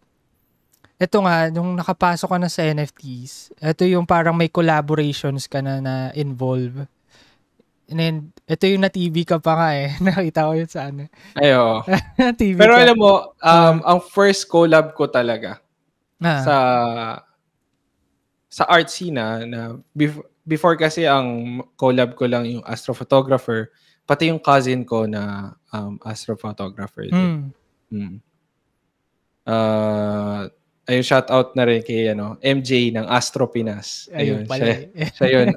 S1: ito nga, nung nakapasok ka na sa NFTs, ito yung parang may collaborations ka na involve. And then, ito yung na-TV ka pa nga nakita ko yun sa
S2: Ayo.
S1: TV
S2: pero
S1: ka.
S2: alam mo, ang first collab ko talaga sa artsy na before kasi ang collab ko lang yung astrophotographer, pati yung cousin ko na astrophotographer din.
S1: Mm.
S2: Ayun, shout out na rin kay MJ ng Astro Pinas.
S1: Ayun
S2: Ayun,
S1: pala eh.
S2: siya yun.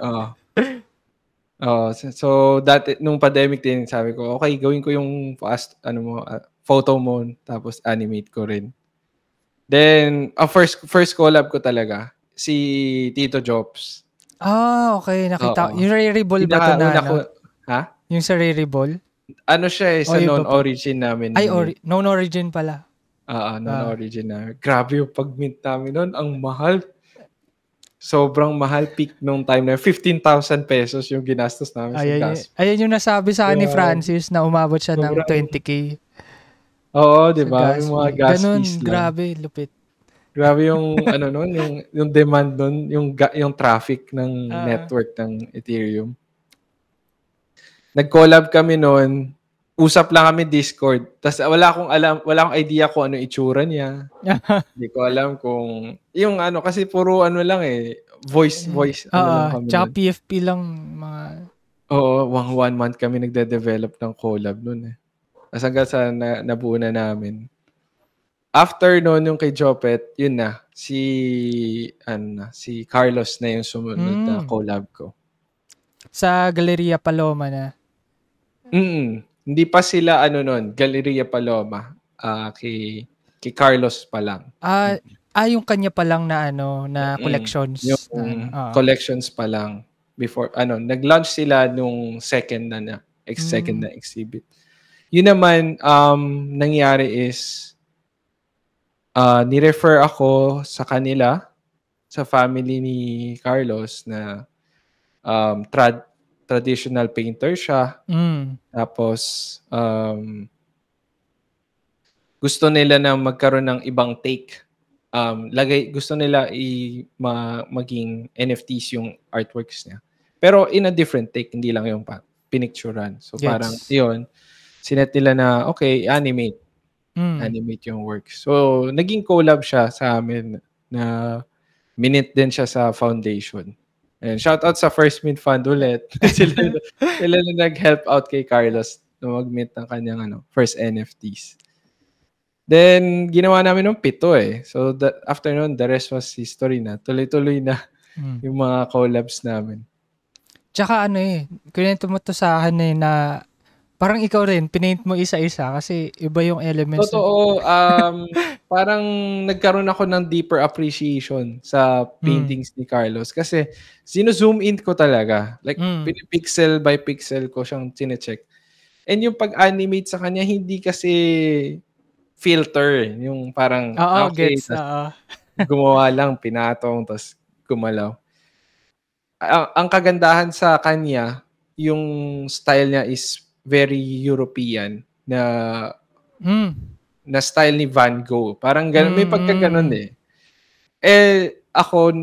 S2: So dati nung pandemic din sabi ko, okay, gawin ko yung photo mo tapos animate ko rin. Then first collab ko talaga si Tito Jobs.
S1: Okay, nakita. Yung Rarible ba to na
S2: ha?
S1: Yung sa Rarible?
S2: Ano siya sa non-origin namin.
S1: Non-origin pala.
S2: Non-origin namin. Grabe yung pag-mint namin noon. Ang mahal. Sobrang mahal. Peak nung time na 15,000 pesos yung ginastos namin sa gas.
S1: Ayun yung nasabi sa ni Francis na umabot siya ng 20K.
S2: Oo, di ba? Yung mga gas fees lang.
S1: Grabe, lupit.
S2: Grabe yung yung demand nun, yung traffic ng network ng Ethereum. Nag-collab kami noon. Usap lang kami Discord. Tapos wala akong idea kung ano itsura niya. Hindi ko alam kung yung kasi puro lang voice lang kami.
S1: Tsaka PFP lang mga.
S2: Oo, 1 month kami nagde-develop ng collab noon Tapos hanggang sa nabuo na namin. After noon yung kay Jopet, yun na si Carlos na yung sumunod na collab ko.
S1: Sa Galleria Paloma na.
S2: Hindi pa sila noon, Galleria Paloma. Kay Carlos pa lang.
S1: Yung kanya pa lang na na collections.
S2: Yung collections pa lang before nag-launch sila nung second na exhibit. Yun naman nangyari is ni-refer ako sa kanila, sa family ni Carlos na traditional painter siya. Tapos gusto nila na magkaroon ng ibang take. Gusto nila maging NFTs yung artworks niya. Pero in a different take, hindi lang yung pinicturan. So parang yun, sinet nila na okay, animate yung work. So, naging collab siya sa amin na minute din siya sa foundation. And shout out sa First Mint Fund ulit. sila na nag-help out kay Carlos na mag-mint ng kanyang first NFTs. Then, ginawa namin ng 7 So, after nun, the rest was history na. Tuloy-tuloy na yung mga collabs namin.
S1: Tsaka kunento mo to sa akin na parang ikaw rin, pinaint mo isa-isa kasi iba yung elements.
S2: Totoo. Parang nagkaroon ako ng deeper appreciation sa paintings ni Carlos kasi sino-zoom in ko talaga. Like, pixel by pixel ko siyang chinecheck. And yung pag-animate sa kanya, hindi kasi filter. Yung parang, gumawa lang, pinatong, tapos gumalaw. Ang kagandahan sa kanya, yung style niya is very European na style ni Van Gogh. Parang ganun, may pagkaganon ako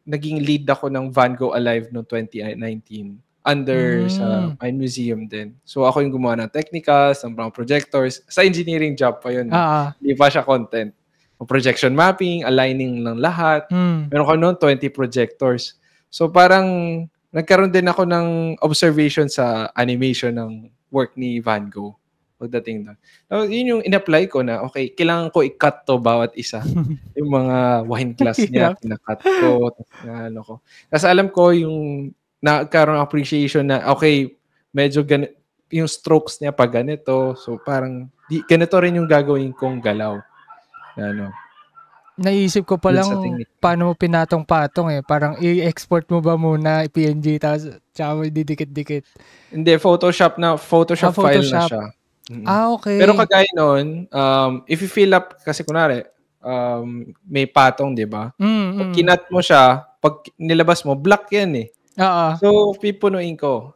S2: naging lead ako ng Van Gogh Alive noong 2019 under sa my museum din. So ako yung gumawa ng technicals, ng mga projectors. Sa engineering job pa yun. Hindi pa siya content. Projection mapping, aligning ng lahat. Meron ko noon 20 projectors. So parang nagkaroon din ako ng observation sa animation ng work ni Van Gogh pagdating doon. So, yun yung in-apply ko na, okay, kailangan ko i-cut to bawat isa. Yung mga wine glass niya, pinakat ko. Kasi alam ko yung nagkaroon ng appreciation na, okay, medyo yung strokes niya pag ganito. So parang, ganito rin yung gagawin kong galaw.
S1: Naisip ko pa lang paano mo pinatong-patong Parang i-export mo ba muna PNG tapos tsaka mo didikit-dikit?
S2: Hindi, Photoshop file na siya.
S1: Okay.
S2: Pero kagaya noon, if you fill up, kasi kunwari, may patong, di ba? Pag kinat mo siya, pag nilabas mo, black yan So, pipunuin ko.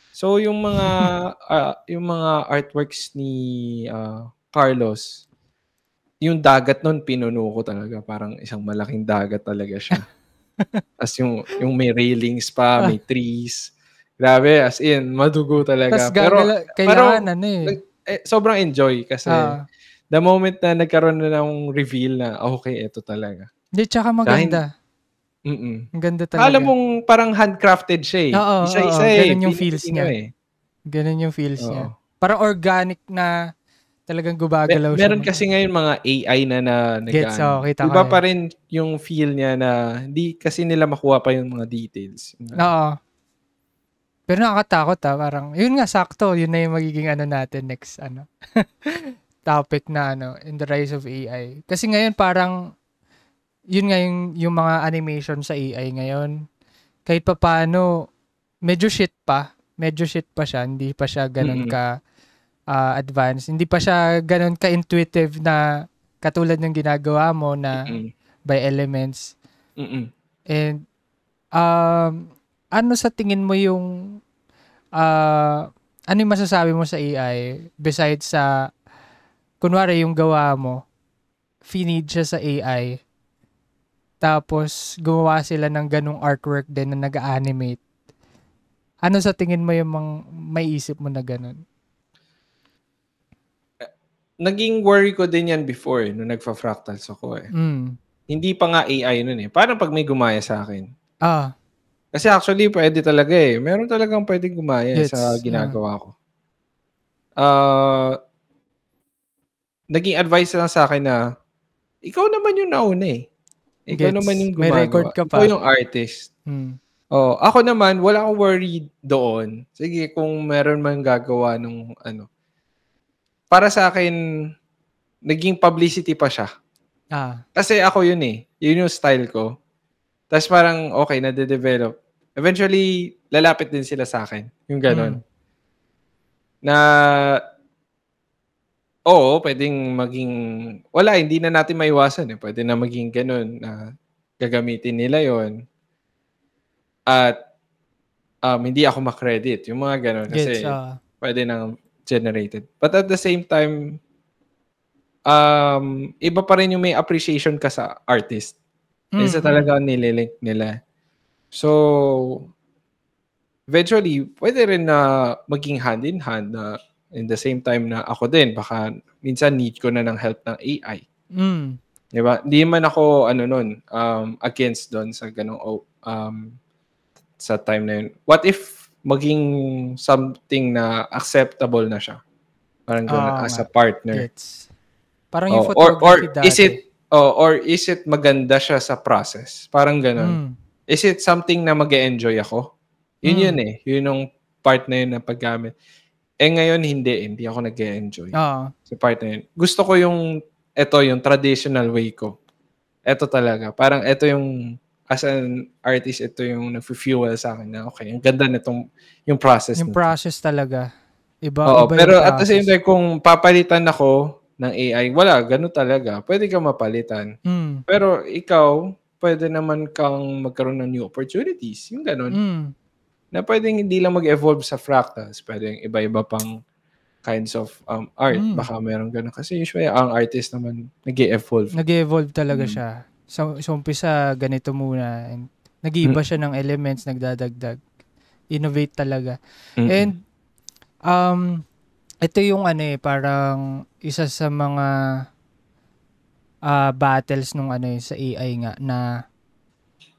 S2: So, yung mga artworks ni Carlos, yung dagat nun, pinuno ko talaga. Parang isang malaking dagat talaga siya. As yung may railings pa, may trees. Grabe, as in, madugo talaga. Pero sobrang enjoy kasi the moment na nagkaroon na ng reveal na, okay, ito talaga.
S1: Hindi, tsaka maganda. Ang ganda talaga.
S2: Alam mong parang handcrafted siya
S1: Isa-isa
S2: ganun
S1: yung feels niya. Ganun yung feels
S2: Oo.
S1: niya. Parang organic na talagang gumagalaw siya.
S2: Meron kasi ngayon mga AI na
S1: Gets,
S2: nag-aano.
S1: kita ko
S2: Iba
S1: yan.
S2: pa rin yung feel niya na hindi kasi nila makuha pa yung mga details.
S1: Oo. Pero nakakatakot parang, yun nga, sakto. Yun na yung magiging natin next, topic na in the rise of AI. Kasi ngayon parang, yun nga yung mga animation sa AI ngayon. Kahit pa paano, medyo shit pa. Medyo shit pa siya. Hindi pa siya ganun ka advanced. Hindi pa siya ganun ka-intuitive na katulad ng ginagawa mo na by elements. And, ano sa tingin mo yung ano yung masasabi mo sa AI besides sa kunwari yung gawa mo, feed siya sa AI, tapos gumawa sila ng ganung artwork din na nag-animate. Ano sa tingin mo yung may isip mo na ganun?
S2: Naging worry ko din yan before nung nagfa-fractals ako Hindi pa nga AI nun Parang pag may gumaya sa akin. Kasi actually, pwede talaga Meron talagang pwedeng gumaya sa ginagawa ko. Naging advice lang sa akin na, ikaw naman yung nauna Ikaw naman yung gumagawa.
S1: May record ka pa.
S2: Ikaw yung artist. Ako naman, wala akong worry doon. Sige, kung meron man gagawa nung Para sa akin, naging publicity pa siya. Kasi ako yun Yun yung style ko. Tapos parang, okay, nade-develop. Eventually, lalapit din sila sa akin. Yung ganon. Na, oo, pwedeng maging, wala, hindi na natin maiwasan Pwede na maging ganon na gagamitin nila yon At, hindi ako makredit. Yung mga ganon. Kasi, pwede nang generated. But at the same time, iba pa rin yung may appreciation ka sa artist. Isa talaga nililink nila. So, eventually, pwede rin na maging hand in hand na in the same time na ako din, baka minsan need ko na ng help ng AI. Diba? Hindi man ako, against doon sa ganong, sa time na yun. What if maging something na acceptable na siya? Parang gano'n, as a partner.
S1: Parang yung photography dati.
S2: Or is it maganda siya sa process? Parang gano'n. Is it something na mag-e-enjoy ako? Yun Yun yung part na yun na paggamit. Ngayon, hindi ako nag-e-enjoy sa part na yun. Gusto ko yung traditional way ko. Ito talaga. Parang ito yung, as an artist, ito yung nag-fuel sa akin na, okay, ang ganda nitong yung process.
S1: Yung process talaga. Iba
S2: pero
S1: yung
S2: at the same time, kung papalitan ako ng AI, wala, ganun talaga. Pwede kang mapalitan. Pero ikaw, pwede naman kang magkaroon ng new opportunities. Yung ganun. Na pwedeng hindi lang mag-evolve sa fractals. Pwedeng iba-iba pang kinds of art. Baka meron ganun. Kasi usually, ang artist naman nag-e-evolve.
S1: Nag-e-evolve talaga siya. So umpisa, ganito muna. And nag-iiba siya ng elements, nagdadagdag. Innovate talaga. And, ito yung parang isa sa mga battles nung sa AI nga na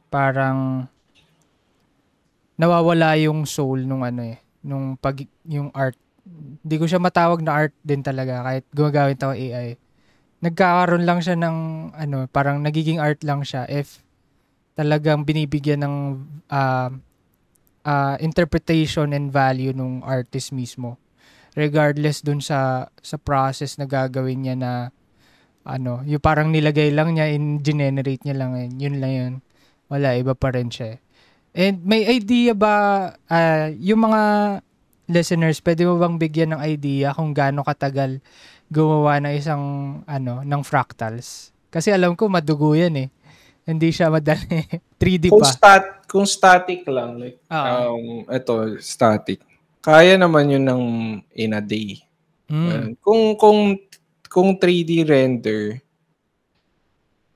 S1: parang nawawala yung soul nung nung yung art. Hindi ko siya matawag na art din talaga kahit gumagawin tao AI. Nagkakaroon lang siya ng parang nagiging art lang siya if talagang binibigyan ng interpretation and value nung artist mismo. Regardless dun sa process na gagawin niya na yung parang nilagay lang niya, generate niya lang yun lang yun. Wala, iba pa rin siya. And may idea ba yung mga listeners, pwede mo bang bigyan ng idea kung gaano katagal gumawa ng isang ng fractals? Kasi alam ko madugo yan Hindi siya madali. 3D pa.
S2: Kung static lang, like ito static. Kaya naman yun ng in a day. Kung 3D render,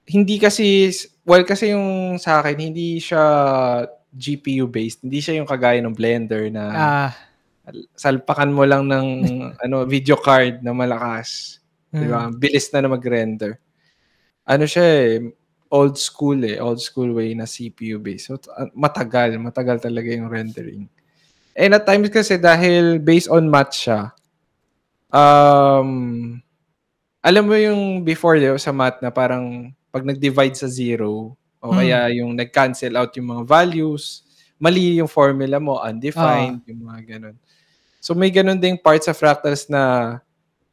S2: hindi kasi, kasi yung sa akin, hindi siya GPU based. Hindi siya yung kagaya ng Blender na salpakan mo lang ng video card na malakas. Diba? Bilis na mag-render. Siya old school way na CPU based. So matagal talaga yung rendering. And at times kasi dahil based on math siya, um, alam mo yung before sa math na parang pag nag-divide sa zero, o kaya yung nag-cancel out yung mga values, mali yung formula mo, undefined, yung mga ganun. So may ganun ding part sa fractals na,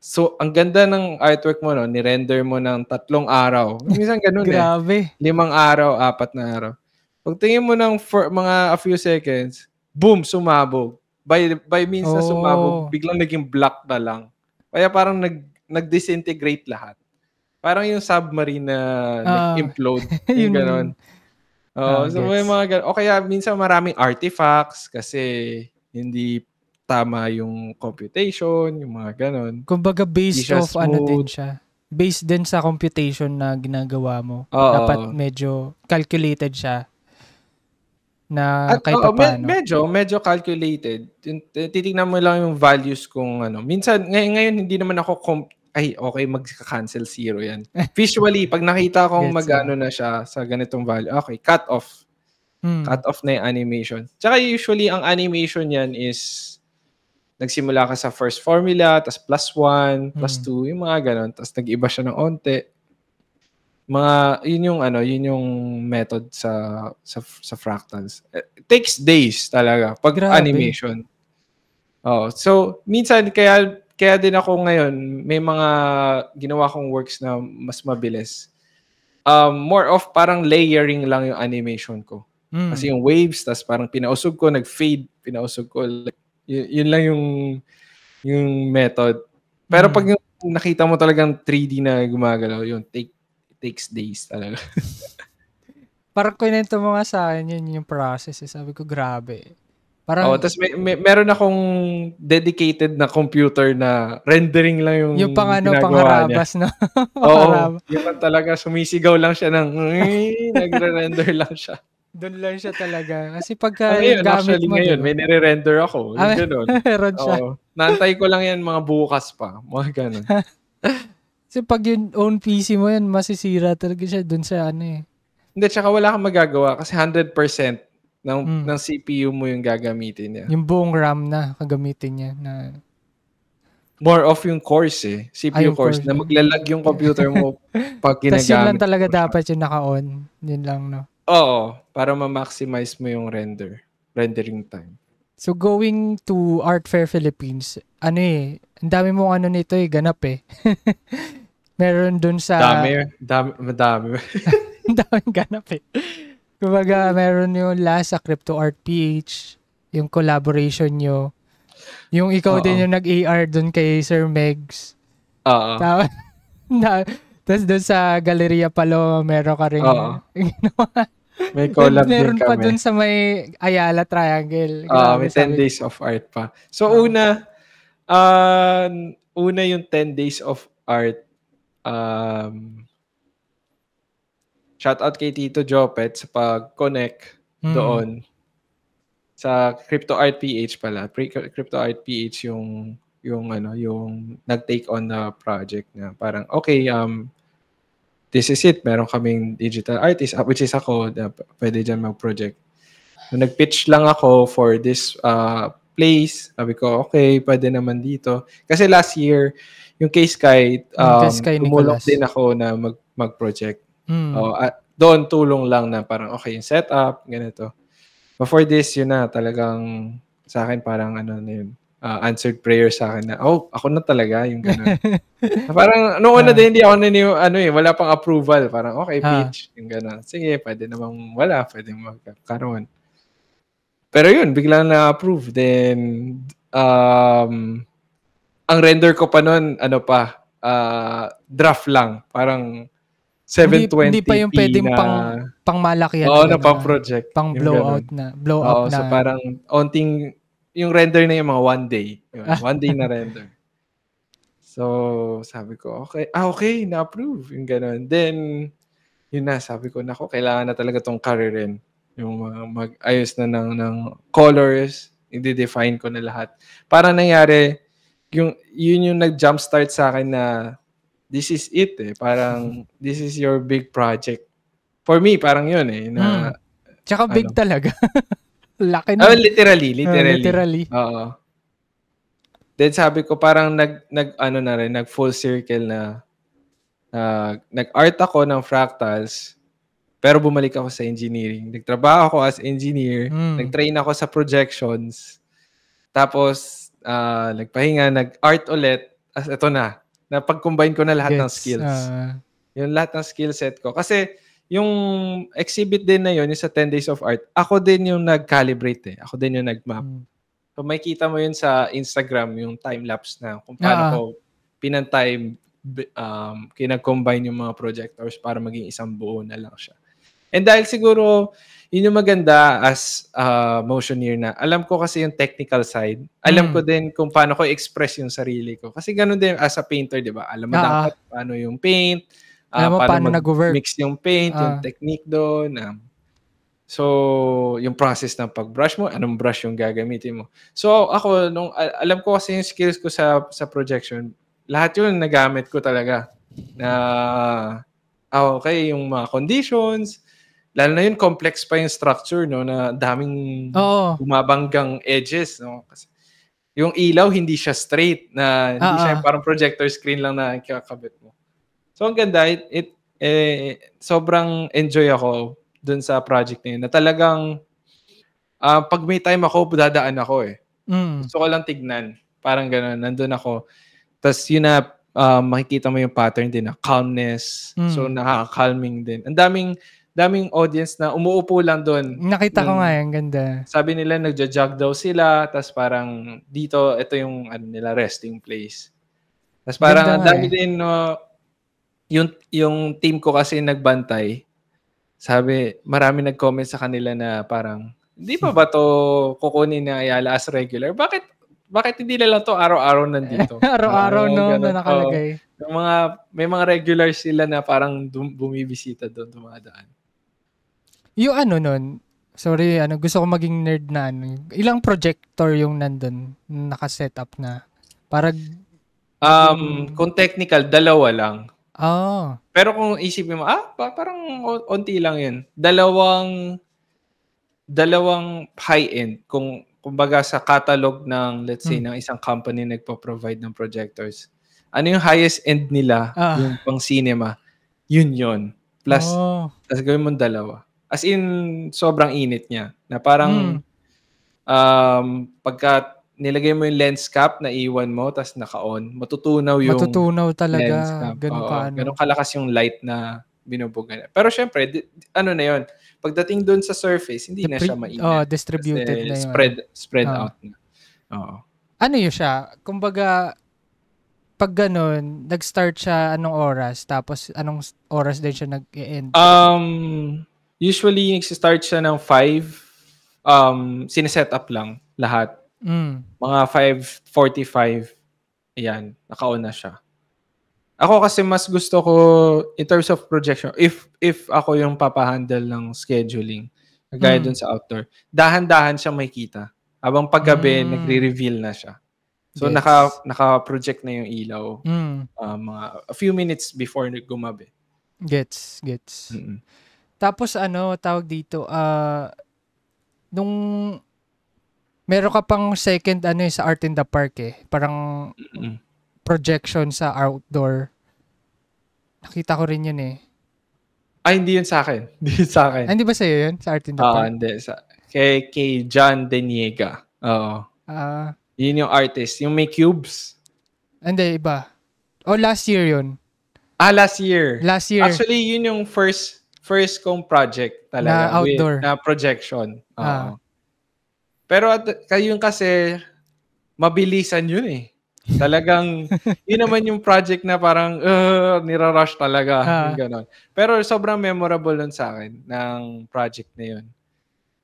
S2: so ang ganda ng artwork mo, no, ni-render mo ng 3 araw. Minsan ganun
S1: Grabe.
S2: 5 araw, 4 na araw. Pag tingin mo ng mga a few seconds, boom, sumabog. By means na sumabog, biglang naging black na lang. Kaya parang nag-disintegrate lahat. Parang yung submarine na nag-implode. Yung gano'n. So may mga gano'n. O kaya minsan maraming artifacts kasi hindi tama yung computation, yung mga gano'n.
S1: Kumbaga based off din siya. Based din sa computation na ginagawa mo. Dapat medyo calculated siya. Na kahit paano.
S2: Medyo calculated. Titingnan mo lang yung values kung ano. Minsan, ngayon hindi naman ako okay, magka-cancel 0 yan. Visually, pag nakita kong mag-ano na siya sa ganitong value, okay, cut off. Cut off na yung animation. Tsaka usually, ang animation yan is nagsimula ka sa first formula, tas +1, +2, yung mga ganon. Tas nag-iba siya ng onte. Yun yung method sa fractals. It takes days talaga pag animation. So minsan kaya din ako ngayon may mga ginawa kong works na mas mabilis. More of parang layering lang yung animation ko. Kasi yung waves, tas parang pinausog ko, nag-fade, pinausog ko. Like, yun lang yung method. Pero pag yung nakita mo talagang 3D na gumagalaw, yun takes days talaga.
S1: Parang kwento mo nga sa akin yun yung process. Sabi ko, grabe. Parang,
S2: tapos meron akong dedicated na computer na rendering lang yung
S1: pangharabas, no?
S2: Oo, yun talaga. Sumisigaw lang siya nagre-render lang siya.
S1: Doon lang siya talaga. Kasi pagka
S2: gamit mo, ngayon, may nire-render ako. Yung gano'n.
S1: Meron siya.
S2: Naantay ko lang yan mga bukas pa. Mga gano'n.
S1: Kasi pag yung own PC mo yan, masisira talaga siya dun sa Hindi,
S2: tsaka wala kang magagawa kasi 100% ng CPU mo yung gagamitin niya.
S1: Yung buong RAM na gagamitin niya.
S2: More of yung cores CPU cores na maglalag yung computer mo pag ginagamit.
S1: Tapos yun lang talaga dapat yung naka-on. Yun lang, no?
S2: Oo, para ma-maximize mo yung rendering time.
S1: So going to Art Fair Philippines, ang dami mong nito ganap Meron dun sa...
S2: Madami.
S1: Ang daming ganap Kumbaga, meron yung last sa Crypto Art PH, yung collaboration nyo, yung ikaw din yung nag-AR dun kay Sir Megs. Tapos dun sa Galleria Palo, meron ka rin.
S2: May collab din kami.
S1: Meron pa dun sa may Ayala Triangle.
S2: May 10 days of art pa. So una yung 10 days of art, shout out kay Tito Jopet sa pag-connect doon sa Crypto Art PH pala. Crypto Art PH yung nag-take on the project na parang okay, this is it. Meron kaming digital artist, which is ako, na pwede dyan mag-project. So, nag-pitch lang ako for this place. Sabi ko, okay, pwede naman dito. Kasi last year, yung K-Sky, tumulong din ako na mag-project. Doon, tulong lang na parang, okay, yung setup, ganito. Before this, yun na, talagang sa akin parang na yun, answered prayer sa akin na, ako na talaga, yung gano'n. Parang, noon na din, hindi ako wala pang approval. Parang, okay, pitch, yung gano'n. Sige, pwede namang wala, pwede magkaroon. Pero yun, biglang na-approve. Then, ang render ko pa noon, draft lang. Parang 720p
S1: hindi pa yung pwedeng pang malaki
S2: na pang project.
S1: Pang blowout na. Blow up na.
S2: So parang onting, yung render na yung mga 1 day. Yun, 1 day na render. So, sabi ko, okay, na-approve. Yung gano'n. Then, yun na, sabi ko, kailangan na talaga tong careerin. Yung mag-ayos na ng colors, i-define ko na lahat. Para nangyari, yun yung nag-jumpstart sa akin na this is it Parang, this is your big project. For me, parang yun na...
S1: Tsaka big talaga. Laki
S2: Oh,
S1: nun.
S2: literally.
S1: Literally.
S2: Oo. Then sabi ko parang nag full circle na nag-art ako ng fractals, pero bumalik ako sa engineering. Nagtrabaho ako as engineer, nag-train ako sa projections, tapos nagpahinga, nag-art ulit, as ito na, napag-combine ko na lahat ng skills. Yung lahat ng skill set ko. Kasi yung exhibit din na yun, yung sa 10 Days of Art, ako din yung nag-calibrate eh. Ako din yung nag-map. So makikita mo yun sa Instagram, yung time-lapse na kung paano ko pinantay, kinag-combine yung mga projectors para maging isang buo na lang siya. And dahil siguro, yun yung maganda as motioneer na, alam ko kasi yung technical side. Alam ko din kung paano ko express yung sarili ko. Kasi ganun din as a painter, di ba? Alam mo dapat paano yung paint,
S1: alam mo paano nag-work.
S2: mix yung paint, yung technique doon. So, yung process ng pag-brush mo, anong brush yung gagamitin mo. So, ako, alam ko kasi yung skills ko sa projection, lahat yun nagamit ko talaga. Okay, yung mga conditions, lalo na yun, complex pa yung structure, no, na daming bumabanggang edges, no. Kasi yung ilaw, hindi siya straight, na hindi siya parang projector screen lang na kakabit mo. So, ang ganda, sobrang enjoy ako dun sa project na yun, na talagang pag may time ako, dadaan ako eh. Gusto ko lang tignan. Parang gano'n, nandun ako. Tapos yun na, makikita mo yung pattern din na calmness. So, nakaka-calming din. Ang daming audience na umuupo lang dun.
S1: Nakita ko nga yan, ganda.
S2: Sabi nila, nagja-jog daw sila. Tapos parang dito, ito yung nila resting place. Tapos parang ang dami din, yung team ko kasi nagbantay. Sabi, marami nag-comment sa kanila na parang, hindi pa ba to kukunin na Ayala as regular? Bakit hindi na lang to araw-araw nandito?
S1: Araw-araw no, na nakalagay.
S2: May mga regulars sila na parang bumibisita doon, dumadaan.
S1: Yung nun, sorry, gusto ko maging nerd na ilang projector yung nandun, naka-set up na? Para
S2: kung technical, 2 lang. Pero kung isipin mo, parang onti lang yun. Dalawang high-end. Kumbaga sa catalog ng, let's say, ng isang company nagpo-provide ng projectors. Ano yung highest end nila, yung pang cinema, yun. Plus, tas gawin mo 2. As in, sobrang init niya. Na parang, pagka nilagay mo yung lens cap na iwan mo, tas naka-on, matutunaw
S1: talaga.
S2: Lens cap. Ganun kalakas yung light na binubuga. Pero syempre, na yun. Pagdating dun sa surface, hindi na siya mainit.
S1: Distributed na yun.
S2: Spread out na.
S1: Ano yun siya? Kumbaga, pag ganun, nag-start siya anong oras? Tapos anong oras din siya nag-e-end?
S2: Usually, nag-start siya ng 5. Sineset up lang lahat. Mga 5:45. Ayan, naka-on na siya. Ako kasi mas gusto ko in terms of projection, if ako yung papahandle ng scheduling, gaya dun sa outdoor, dahan-dahan siya makikita. Habang paggabi, nagre-reveal na siya. So, naka-project na yung ilaw. Mga a few minutes before gumabi.
S1: Gets. Tapos tawag dito, nung meron ka pang second sa Art in the Park parang projection sa outdoor. Nakita ko rin yun eh.
S2: Hindi yun sa akin.
S1: Hindi ba sa'yo yun? Sa Art in the Park?
S2: Hindi. Kay John Deniega. Oo. Yun yung artist. Yung may cubes.
S1: Hindi, iba. Last year yun.
S2: Last year.
S1: Actually,
S2: yun yung first kong project talaga.
S1: Na outdoor.
S2: Na projection. Pero kayong kasi, mabilisan yun eh. Talagang, yun naman yung project na parang, nirarush talaga. Yung ganon. Pero sobrang memorable nun sa akin, ng project na yun.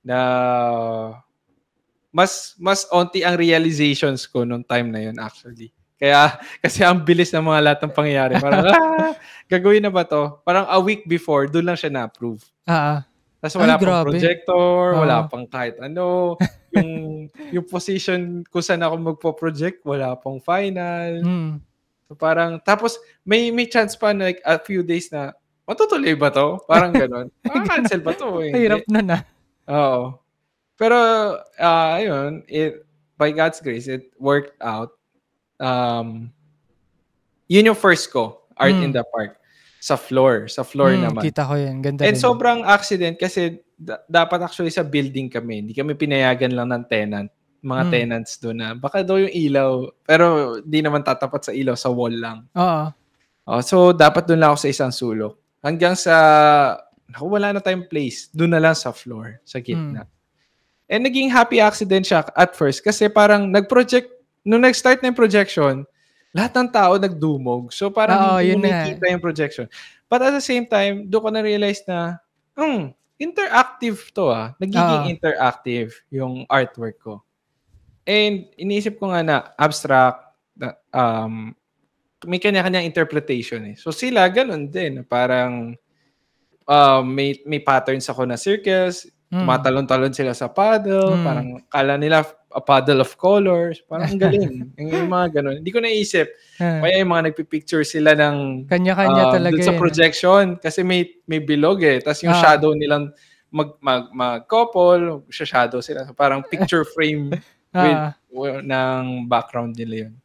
S2: Na, mas onti ang realizations ko nung time na yun actually. Kaya, kasi ang bilis ng mga lahat ng pangyayari. Parang, gagawin na ba to? Parang a week before, doon lang siya na-approve. Tapos wala pang projector, wala pang kahit ano. Yung position kung saan ako magpo-project, wala pang final. So parang, tapos may chance pa na like a few days na, matutuloy ba to? Parang ganon. Cancel ba to?
S1: Hirap na na.
S2: Oo. Pero, ayun, by God's grace, it worked out. Yun yung first ko, Art in the Park. Sa floor naman.
S1: Kita ko yun. Ganda
S2: And
S1: rin.
S2: sobrang accident kasi dapat actually sa building kami. Hindi kami pinayagan lang ng tenant. Mga tenants doon na baka daw yung ilaw. Pero di naman tatapat sa ilaw, sa wall lang.
S1: Oo.
S2: So, dapat doon lang ako sa isang sulok. Hanggang sa, wala na tayong place. Doon na lang sa floor, sa gitna. And naging happy accident siya at first kasi parang nung nag-start na yung projection, lahat ng tao nagdumog. So parang hindi mo makikita yung projection. But at the same time, doon ko na-realize na, interactive to Nagiging interactive yung artwork ko. And iniisip ko nga na abstract, may kanya-kanyang interpretation eh. So sila, ganun din. Parang may patterns ako na circles, tumatalon-talon sila sa paddle, parang kala nila a puddle of colors, parang galing. Yung mga ganun. Hindi ko naisip. Kaya yung mga nagpipicture sila ng
S1: kanya-kanya talaga
S2: sa projection kasi may bilog eh. Tapos yung shadow nilang mag-couple, shadow sila. So, parang picture frame ng background nila yun.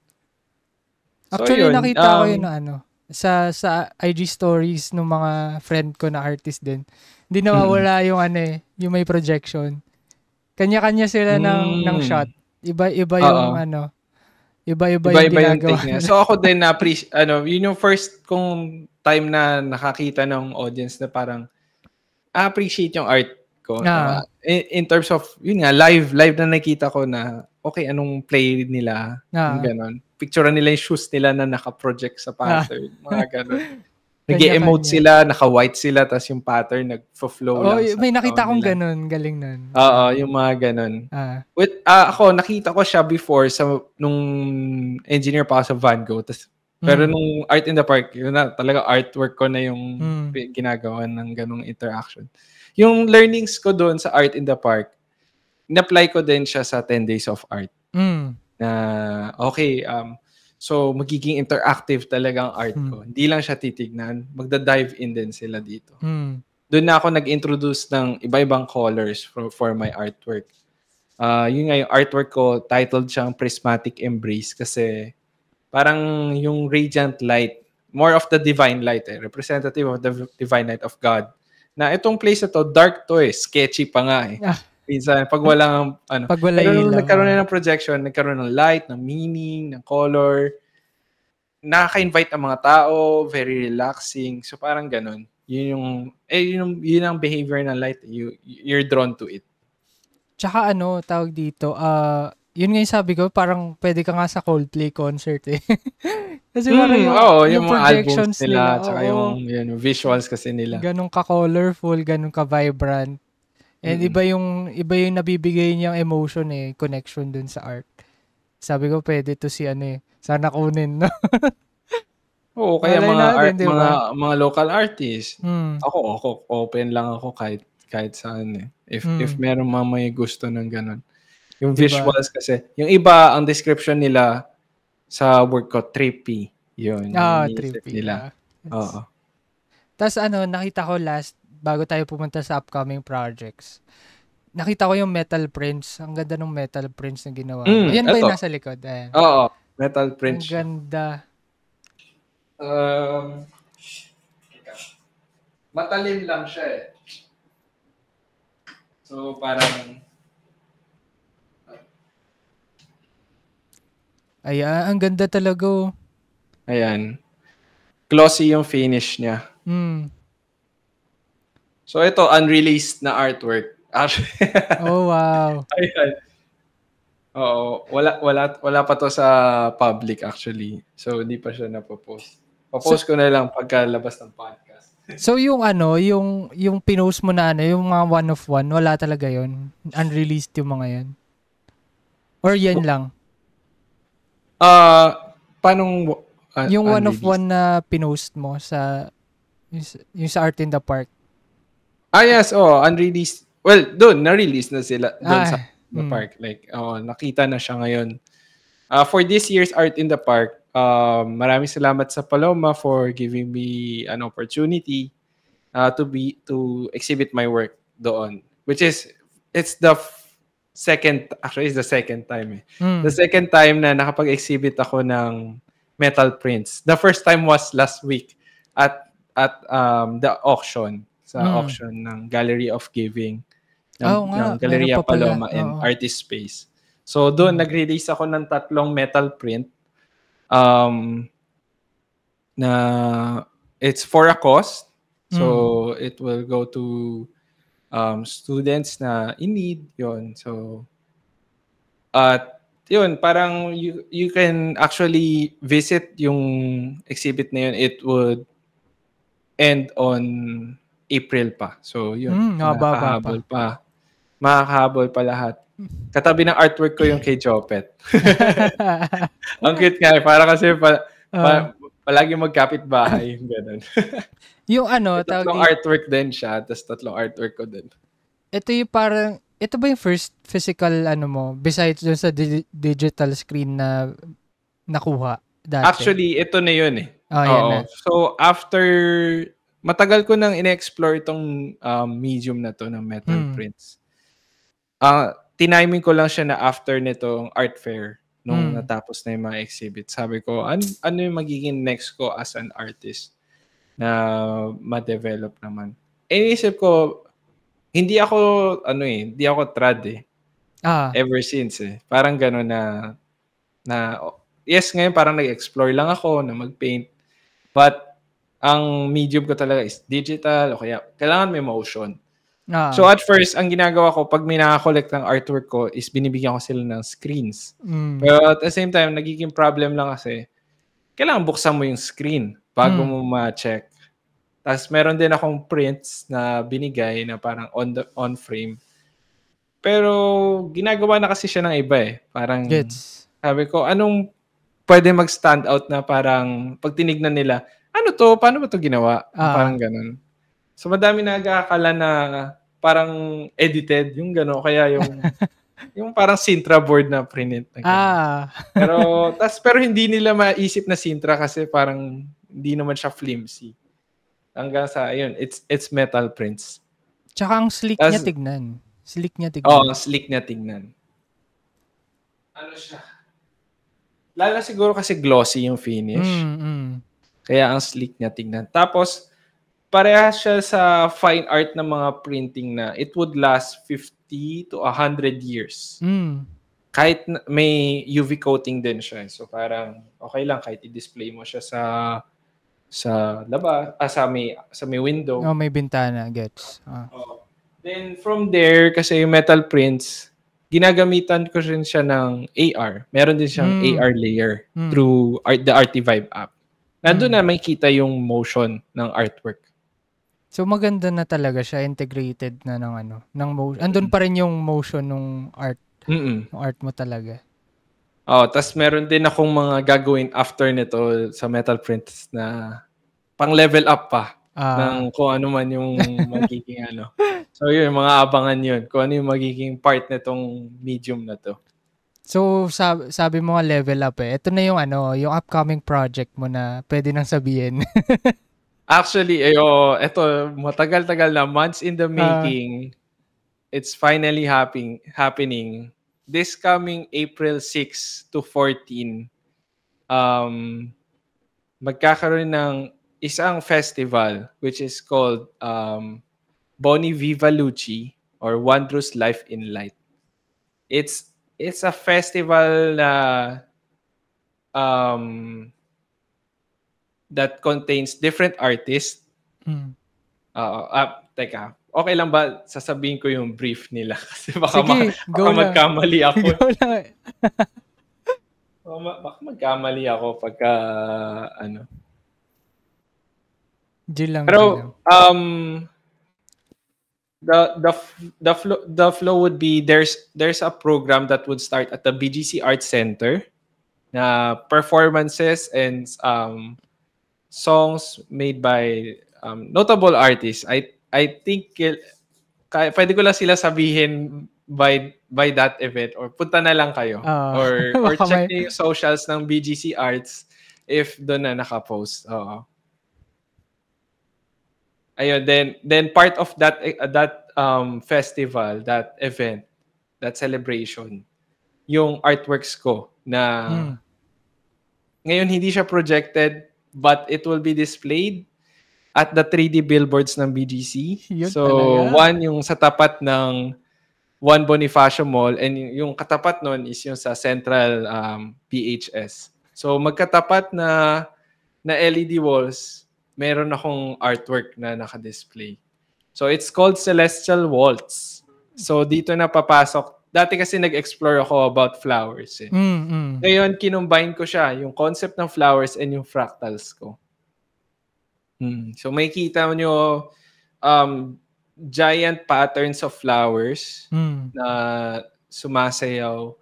S2: So,
S1: actually,
S2: yun,
S1: nakita ko yun sa IG stories ng mga friend ko na artist din. Hindi nawawala yung yung may projection. Kanya-kanya sila ng shot. Iba-iba yung iba-iba yung ginagawa.
S2: Yung so ako din yun yung first kong time na nakakita ng audience na parang appreciate yung art ko. In terms of yun nga live na nakita ko na okay anong play nila, yung ganon. Picture nila yung shoes nila na naka-project sa pattern, mga ganon. Nag-emote sila, naka-white sila, tapos yung pattern nag-flow lang.
S1: May nakita kong ganun. Galing nun.
S2: Oo, yung mga ganun. Ako, nakita ko siya before nung engineer pa ako sa Van Gogh. Pero nung Art in the Park, yun na, talaga artwork ko na yung ginagawa ng ganung interaction. Yung learnings ko doon sa Art in the Park, in-apply ko din siya sa 10 Days of Art. Na, okay, so, magiging interactive talaga ang art ko. Hindi lang siya titignan. Magda-dive in din sila dito. Doon na ako nag-introduce ng iba-ibang colors for my artwork. Yun nga yung artwork ko, titled siyang Prismatic Embrace kasi parang yung radiant light, more of the divine light representative of the divine light of God. Na itong place na to, dark to sketchy pa nga Minsan, pag walang pero nung nagkaroon na ng projection, nagkaroon ng light, ng meaning, ng color, nakaka-invite ang mga tao, very relaxing. So parang ganun. Yun ang behavior ng light. You're drawn to it.
S1: Tsaka tawag dito, yun nga yung sabi ko, parang pwede ka nga sa Coldplay concert Kasi parang
S2: yung mga albums nila, tsaka yung visuals kasi nila.
S1: Ganun ka-colorful, ganun ka-vibrant. And iba yung nabibigay niyang emotion connection dun sa art. Sabi ko pwede to si sana kunin no.
S2: Oo, kaya mga local artists. Ako open lang ako kahit saan If meron may gusto ng ganun. Yung visuals kasi, yung iba ang description nila sa work ko trippy. Yun, trippy nila. Oo.
S1: Tas nakita ko last bago tayo pumunta sa upcoming projects, nakita ko yung metal prints. Ang ganda ng metal prints na ginawa. Yan ba yung nasa likod? Ayan.
S2: Oo, metal prints.
S1: Ang ganda.
S2: Matalim lang siya So, parang
S1: ayan, ang ganda talaga.
S2: Ayan. Glossy yung finish niya. So ito, unreleased na artwork.
S1: Oh, wow.
S2: Ayan. Oo, wala pa to sa public actually. So hindi pa siya napopost. Popost ko na lang pagkalabas ng podcast.
S1: So yung yung pinost mo na yung mga one of one, wala talaga yon. Unreleased yung mga yan. Or yan lang.
S2: Paanong
S1: yung one of one na pinost mo sa yung sa Art in the Park.
S2: Yes, unreleased. Well, doon na-release na sila doon sa the park. Like, nakita na siya ngayon. For this year's Art in the Park, maraming salamat sa Paloma for giving me an opportunity to exhibit my work doon. Which is, it's the actually it's the second time eh.
S1: Mm.
S2: The second time na nakapag-exhibit ako ng metal prints. The first time was last week at the auction, sa auction ng Gallery of Giving
S1: Oo nga,
S2: ng
S1: meron
S2: Galleria
S1: pa pala.
S2: Paloma and
S1: Oo.
S2: Artist Space. So doon nag-release ako ng 3 metal print na it's for a cause. So it will go to students na in need yon. So at yun, parang you can actually visit yung exhibit na yun. It would end on April pa. So yun,
S1: Haba pa.
S2: makakahabol pa lahat. Katabi ng artwork ko yung kay Jopet. Ang cute nga, para kasi palagi magkapit-bahay, ganun.
S1: Yung
S2: Tatlong artwork din siya, tapos 3 artwork ko din.
S1: Ito yung parang, ito ba yung first physical mo, besides dun sa digital screen na nakuha dati?
S2: Actually, ito na yun eh.
S1: Yan na.
S2: So, after, matagal ko nang in-explore itong medium na to ng metal prints. Tiniming ko lang siya na after nitong art fair nung natapos na yung mga exhibit. Sabi ko, ano yung magiging next ko as an artist na ma-develop naman. Inisip ko, hindi ako trad eh. Ever since eh. Parang gano'n na yes, ngayon parang nag-explore lang ako na mag-paint. But ang medium ko talaga is digital o kaya kailangan may motion. So at first, ang ginagawa ko pag may nakakollect ng artwork ko is binibigyan ko sila ng screens. Pero at the same time, nagiging problem lang kasi kailangan buksan mo yung screen bago mo ma-check. Tapos meron din akong prints na binigay na parang on frame. Pero ginagawa na kasi siya ng iba eh. Parang sabi ko, anong pwede mag-stand out na parang pag tinignan nila, ano to? Paano ba to ginawa? Parang ganun. So madami nag-aakala na parang edited yung gano'n. Kaya yung parang Sintra board na print. Pero hindi nila maisip na Sintra kasi parang hindi naman siya flimsy. Hanggang sa, ayun, it's metal prints.
S1: Tsaka ang slick niya tignan. Slick niya tignan.
S2: Ano siya? Lalo siguro kasi glossy yung finish. Kaya ang slick niya tignan. Tapos, parehas siya sa fine art ng mga printing na it would last 50 to 100 years. Kahit may UV coating din siya. So parang okay lang kahit i-display mo siya sa labas, sa may window.
S1: May bintana, gets.
S2: Then from there, kasi yung metal prints, ginagamitan ko rin siya ng AR. Meron din siyang AR layer through the Artivibe app. Nandun na makikita yung motion ng artwork.
S1: So maganda na talaga siya, integrated na ng motion. Andun pa rin yung motion ng art. Ng art mo talaga.
S2: Tas meron din akong mga gagawin after nito sa metal prints na pang level up pa ng kung ano man yung magiging So yun, mga abangan yun. Kung ano yung magiging part nitong medium na to.
S1: So sabi mo nga level up eh. Ito na yung yung upcoming project mo na pwede nang sabihin.
S2: Actually, ito matagal-tagal na, months in the making. It's finally happening. This coming April 6 to 14, magkakaroon ng isang festival which is called Boni Viva Luci or Wondrous Life in Light. It's a festival na that contains different artists. Teka, okay lang ba sasabihin ko yung brief nila? Kasi baka magkamali ako.
S1: Go lang.
S2: Baka magkamali ako pagka Pero the flow would be there's a program that would start at the BGC Arts Center na performances and songs made by notable artists. I think pwede ko lang sila sabihin by that event or punta na lang kayo or check niyo yung socials ng BGC Arts if doon na naka-post. Ayun, then part of that festival, that event, that celebration, yung artworks ko na ngayon hindi siya projected but it will be displayed at the 3D billboards ng BGC.
S1: Yun
S2: So,
S1: talaga.
S2: one yung sa tapat ng One Bonifacio Mall and yung katapat nun is yung sa Central PHS. So, magkatapat na LED walls, meron akong artwork na naka-display. So, it's called Celestial Waltz. So, dito na papasok. Dati kasi nag-explore ako about flowers. Ngayon, kinumbine ko siya, yung concept ng flowers and yung fractals ko. So, makikita nyo giant patterns of flowers na sumasayaw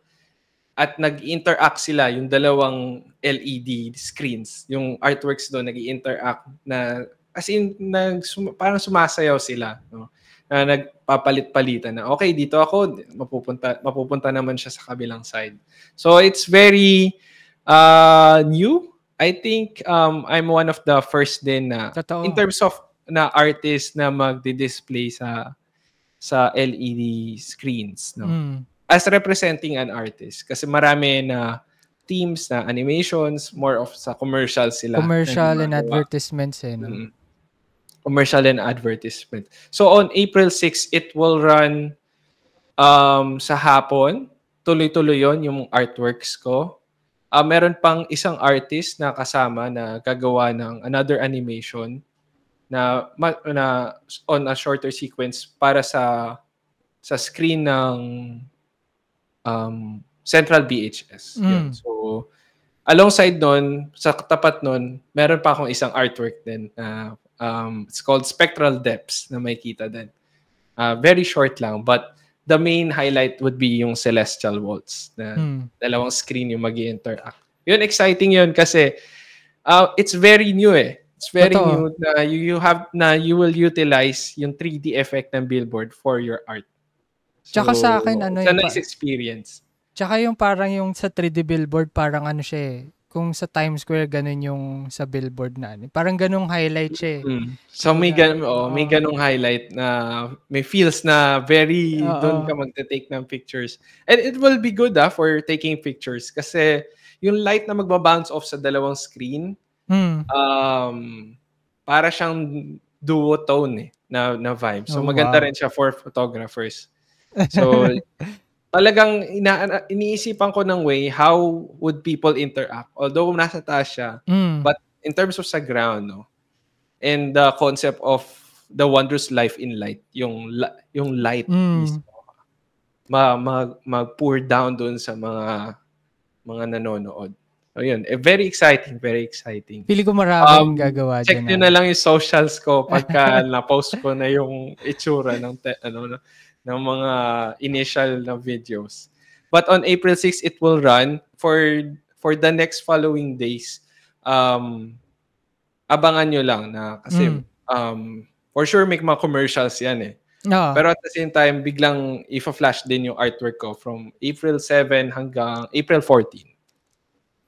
S2: at nag-interact sila, yung dalawang LED screens. Yung artworks doon nag-interact na, as in, parang sumasayaw sila. No? Na nagpapalit-palitan na, okay, dito ako, mapupunta naman siya sa kabilang side. So, it's very new. I think I'm one of the first din na, in terms of na artist na magdi-display sa LED screens. No? As representing an artist. Kasi marami na teams na animations, more of sa commercial sila.
S1: Commercial and advertisements. No?
S2: Commercial and advertisement. So on April 6, it will run sa hapon. Tuloy-tuloy yon yung artworks ko. Meron pang isang artist na kasama na gagawa ng another animation na on a shorter sequence para sa screen ng Central BHS. Yun. So, alongside nun, sa tapat nun, meron pa akong isang artwork din. It's called Spectral Depths na makikita din. Very short lang, but the main highlight would be yung Celestial Waltz na dalawang screen yung mag-i-interact. Yun, exciting yun kasi it's very new eh. It's very new na you will utilize yung 3D effect ng billboard for your art. So,
S1: tsaka sa akin,
S2: it's a nice experience.
S1: Tsaka yung parang yung sa 3D billboard, parang ano siya eh. Kung sa Times Square, ganun yung sa billboard na ano. Parang ganung highlight siya eh.
S2: So may ganung highlight na may feels na very doon ka magte-take ng pictures. And it will be good for taking pictures kasi yung light na magba-bounce off sa dalawang screen, para siyang duotone na vibe. So maganda rin siya for photographers. So talagang iniisipan ko ng way how would people interact. Although nasa taas siya, but in terms of sa ground, no? And the concept of the wondrous life in light, yung light mismo, mag-pour down doon sa mga nanonood. So yun, very exciting, very exciting.
S1: Pili ko maraming gagawa dyan.
S2: Check nyo na lang yung socials ko pagka na-post ko na yung itsura ng ng mga initial na videos. But on April 6, it will run for the next following days. Abangan nyo lang na kasi for sure may mga commercials yan eh. Pero at the same time, biglang i-flash din yung artwork ko from April 7 hanggang April 14.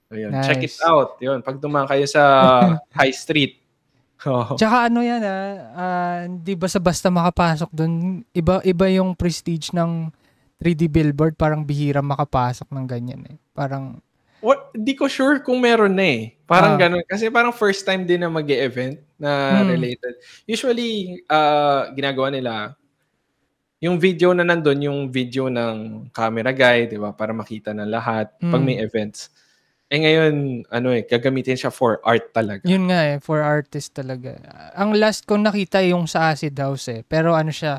S2: So, yun. Nice. Check it out. Yun. Pag dumaan kayo sa High Street.
S1: Tsaka ano yan di basta makapasok doon. Iba yung prestige ng 3D billboard. Parang bihira makapasok ng ganyan eh. Parang
S2: di ko sure kung meron na eh. Parang ganun. Kasi parang first time din na mag-e-event na related. Usually, ginagawa nila, yung video na nandun, yung video ng camera guy, di ba? Para makita ng lahat pag may events. Ngayon, gagamitin siya for art talaga.
S1: Yun nga for artist talaga. Ang last ko nakita yung sa Acid House eh. Pero siya,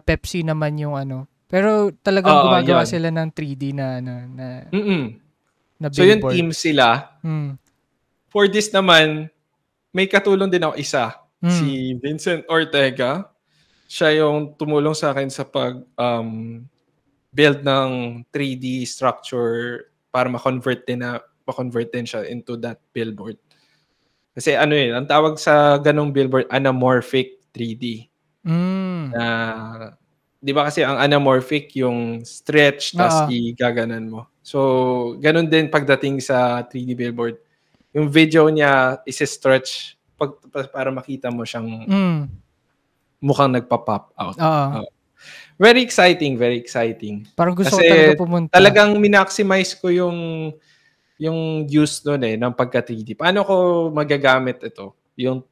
S1: Pepsi naman yung Pero talagang gumagawa sila ng 3D na billboard.
S2: So yung team sila. For this naman, may katulong din ako isa. Si Vincent Ortega. Siya yung tumulong sa akin sa build ng 3D structure para ma-convert din siya into that billboard. Kasi ang tawag sa ganong billboard, anamorphic 3D. Di ba kasi ang anamorphic, yung stretch, tas igaganan mo. So, ganun din pagdating sa 3D billboard. Yung video niya is-stretch para makita mo siyang mukhang nagpa-pop out. Very exciting, very exciting.
S1: Parang gusto ko
S2: Kasi
S1: talaga pumunta.
S2: talagang minaximize ko yung use doon ng pagka 3D. Paano ko magagamit ito? Yung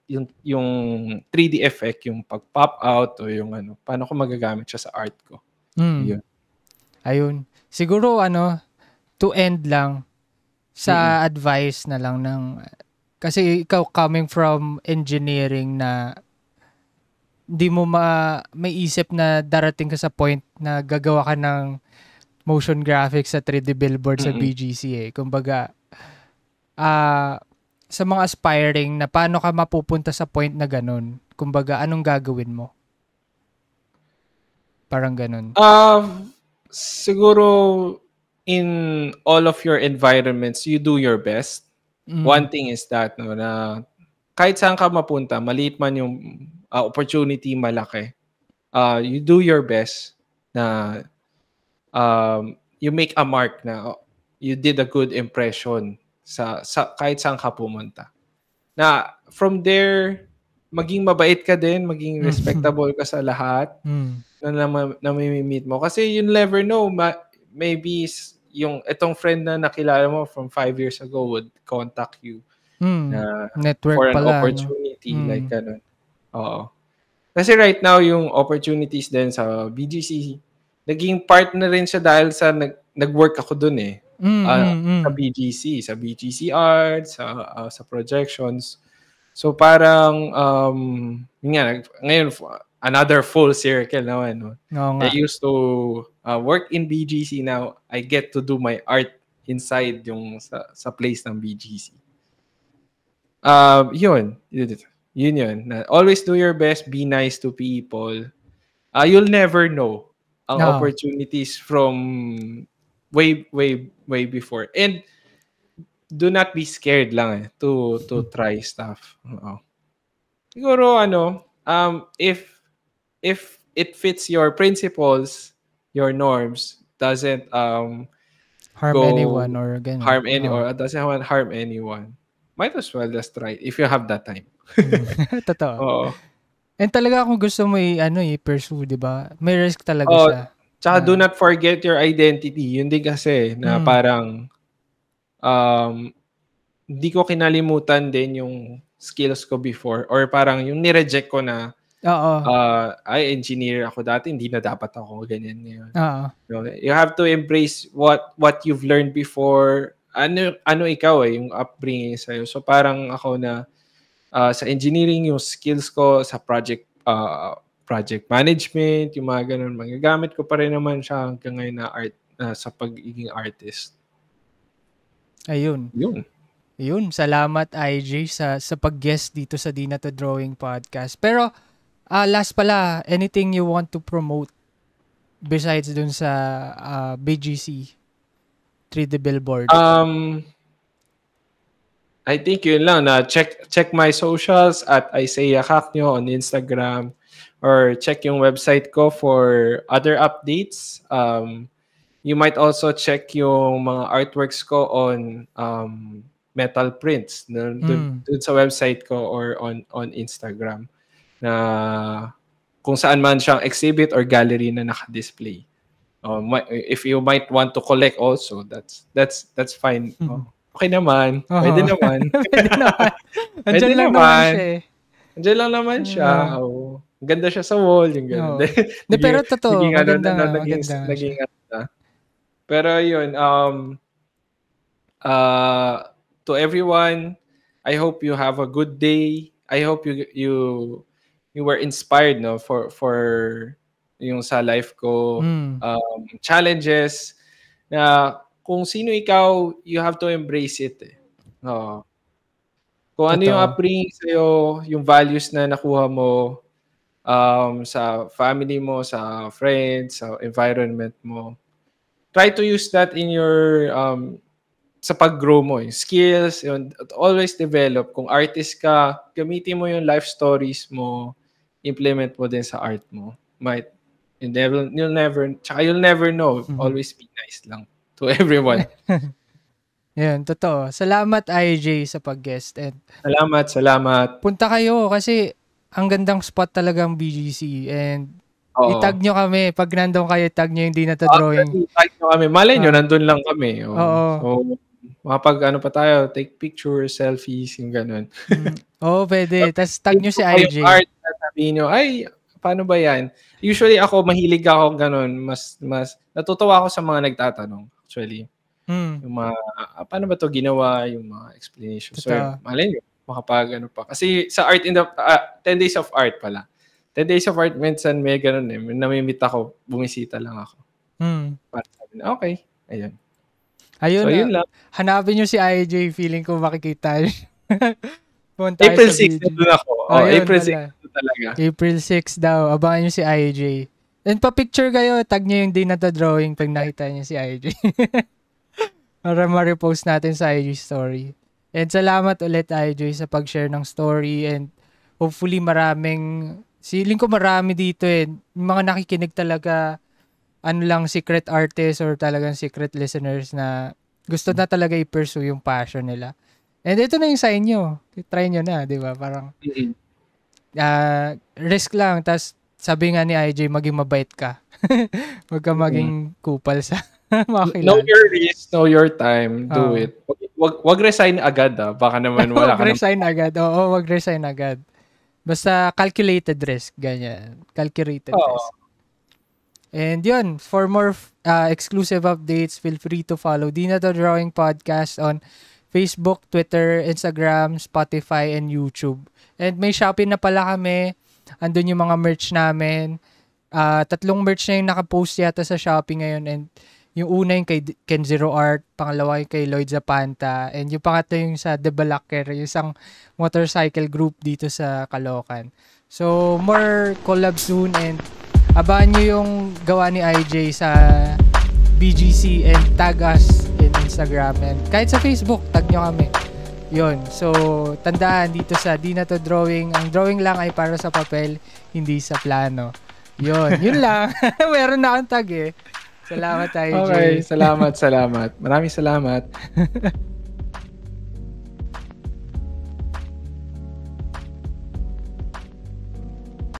S2: 3D effect, yung pag-pop out o yung paano ko magagamit siya sa art ko? Yun.
S1: Ayun. Siguro to end lang sa advice na lang kasi ikaw coming from engineering na hindi mo may isip na darating ka sa point na gagawa ka ng motion graphics sa 3D billboard sa BGC Kumbaga, sa mga aspiring na paano ka mapupunta sa point na ganun? Kumbaga, anong gagawin mo? Parang ganun.
S2: Siguro in all of your environments, you do your best. One thing is that na kahit saan ka mapunta, maliit man yung opportunity, malaki. You do your best na you make a mark na you did a good impression sa kahit saan ka pumunta. Na from there, maging mabait ka din, maging respectable ka sa lahat na may-meet mo. Kasi you never know, maybe yung itong friend na nakilala mo from 5 years ago would contact you na
S1: network
S2: for an
S1: pala,
S2: opportunity like ganun. Oo. Kasi right now yung opportunities din sa BGC, naging part na rin siya dahil sa nag-work ako dun sa BGC Art, sa projections. So parang ngayon another full circle naman. No? I used to work in BGC, now I get to do my art inside yung sa place ng BGC. Yun. Always do your best, be nice to people. You'll never know ang opportunities from way before. And do not be scared lang to try stuff. Siguro if it fits your principles, your norms, doesn't
S1: harm anyone or ganun.
S2: or doesn't harm anyone, might as well just try it if you have that time.
S1: Totoo.
S2: Oo.
S1: And talaga kung gusto mo pursue, di ba? May risk talaga siya.
S2: Tsaka do not forget your identity. Yun din kasi na parang hindi ko kinalimutan din yung skills ko before or parang yung nireject ko na engineer ako dati, hindi na dapat ako ganyan ngayon. You have to embrace what you've learned before. Ano ikaw yung upbringing sa'yo. So parang ako na sa engineering, yung skills ko sa project management, yung mga ganun, magagamit ko pa rin naman siya hanggang ngayon na art sa pagiging artist.
S1: Ayun. Yun. Salamat IJ sa pag-guest dito sa Di Na To Drawing Podcast. Pero last pala, anything you want to promote besides dun sa BGC 3D billboard?
S2: I think yun lang na check my socials at Isaiah Cacnio on Instagram or check yung website ko for other updates. You might also check yung mga artworks ko on metal prints dun sa website ko or on Instagram na kung saan man siyang exhibit or gallery na naka-display. If you might want to collect also, that's fine. Okay naman. Pwede naman.
S1: Andiyan lang naman siya
S2: Andiyan lang naman siya. Ganda siya sa wall. Yung ganda.
S1: Pero totoo.
S2: Naging Pero yun, to everyone, I hope you have a good day. I hope you were inspired for yung sa life ko challenges na kung sino ikaw, you have to embrace it. Kung ano yung upbringing sa'yo, yung values na nakuha mo sa family mo, sa friends, sa environment mo, try to use that in your sa pag-grow mo, yung skills, always develop. Kung artist ka, gamitin mo yung life stories mo, implement mo din sa art mo. You'll never know. Always be nice lang to everyone.
S1: Yan, totoo. Salamat IJ sa pag-guest. And
S2: salamat.
S1: Punta kayo kasi ang gandang spot talagang BGC and
S2: Oo.
S1: I-tag nyo kami. Pag nandun kayo, tag nyo yung Di na to drawing.
S2: Tag nyo kami. Malay nyo, nandun lang kami.
S1: Oo.
S2: So, makapag ano pa tayo, take pictures, selfies, yung ganun.
S1: Oo, pwede. Tapos tag nyo si IJ.
S2: Yung art, sabihin nyo, ay, paano ba yan? Usually ako, mahilig ako ganun. Mas natutuwa ako sa mga nagtatanong. Actually. Yung mga, paano ba to ginawa? Yung mga explanation. So, malay nyo, makapag ano pa. Kasi sa art 10 days of art pala. 10 days of art, minsan may ganun eh. Namimit ako, bumisita lang ako. Para sabi na, okay. Ayun. So, yun lang.
S1: Hanapin nyo si IJ. Feeling ko makikita.
S2: April 6 na doon ako. April 6 talaga.
S1: April 6 daw. Abangan nyo si IJ. And pa-picture kayo. Tag nyo yung Di na to drawing pag nakita nyo si IJ. Para ma-repost natin sa IG story. And salamat ulit IJ sa pag-share ng story. And hopefully feeling ko marami dito eh. Mga nakikinig talaga secret artists or talagang secret listeners na gusto na talaga i-pursue yung passion nila. And ito na yung sa inyo. Try nyo na, di ba? Parang risk lang. Tapos sabi nga ni IJ, maging mabait ka. Huwag ka maging kupal sa mga kilala.
S2: Know your risk, know your time, do it. Wag resign agad Baka naman wala ka
S1: resign agad. Oo, wag resign agad. Basta calculated risk. Ganyan. Calculated risk. And yun, for more exclusive updates, feel free to follow Di na to Drawing Podcast on Facebook, Twitter, Instagram, Spotify, and YouTube. And may Shopee na pala kami. Andun yung mga merch namin. 3 merch na yung nakapost yata sa Shopee ngayon. And yung una yung kay Ken Zero Art, pangalawa yung kay Lloyd Zapanta, and yung pangatlo yung sa The Balaker, yung isang motorcycle group dito sa Caloocan. So, more collab soon, and abangan nyo yung gawa ni IJ sa BGC and tag us in Instagram and kahit sa Facebook, tag nyo kami. Yun. So, tandaan dito sa Di na to Drawing. Ang drawing lang ay para sa papel, hindi sa plano. Yun lang. Meron na akong tag eh. Salamat IJ.
S2: Okay, salamat. Maraming salamat.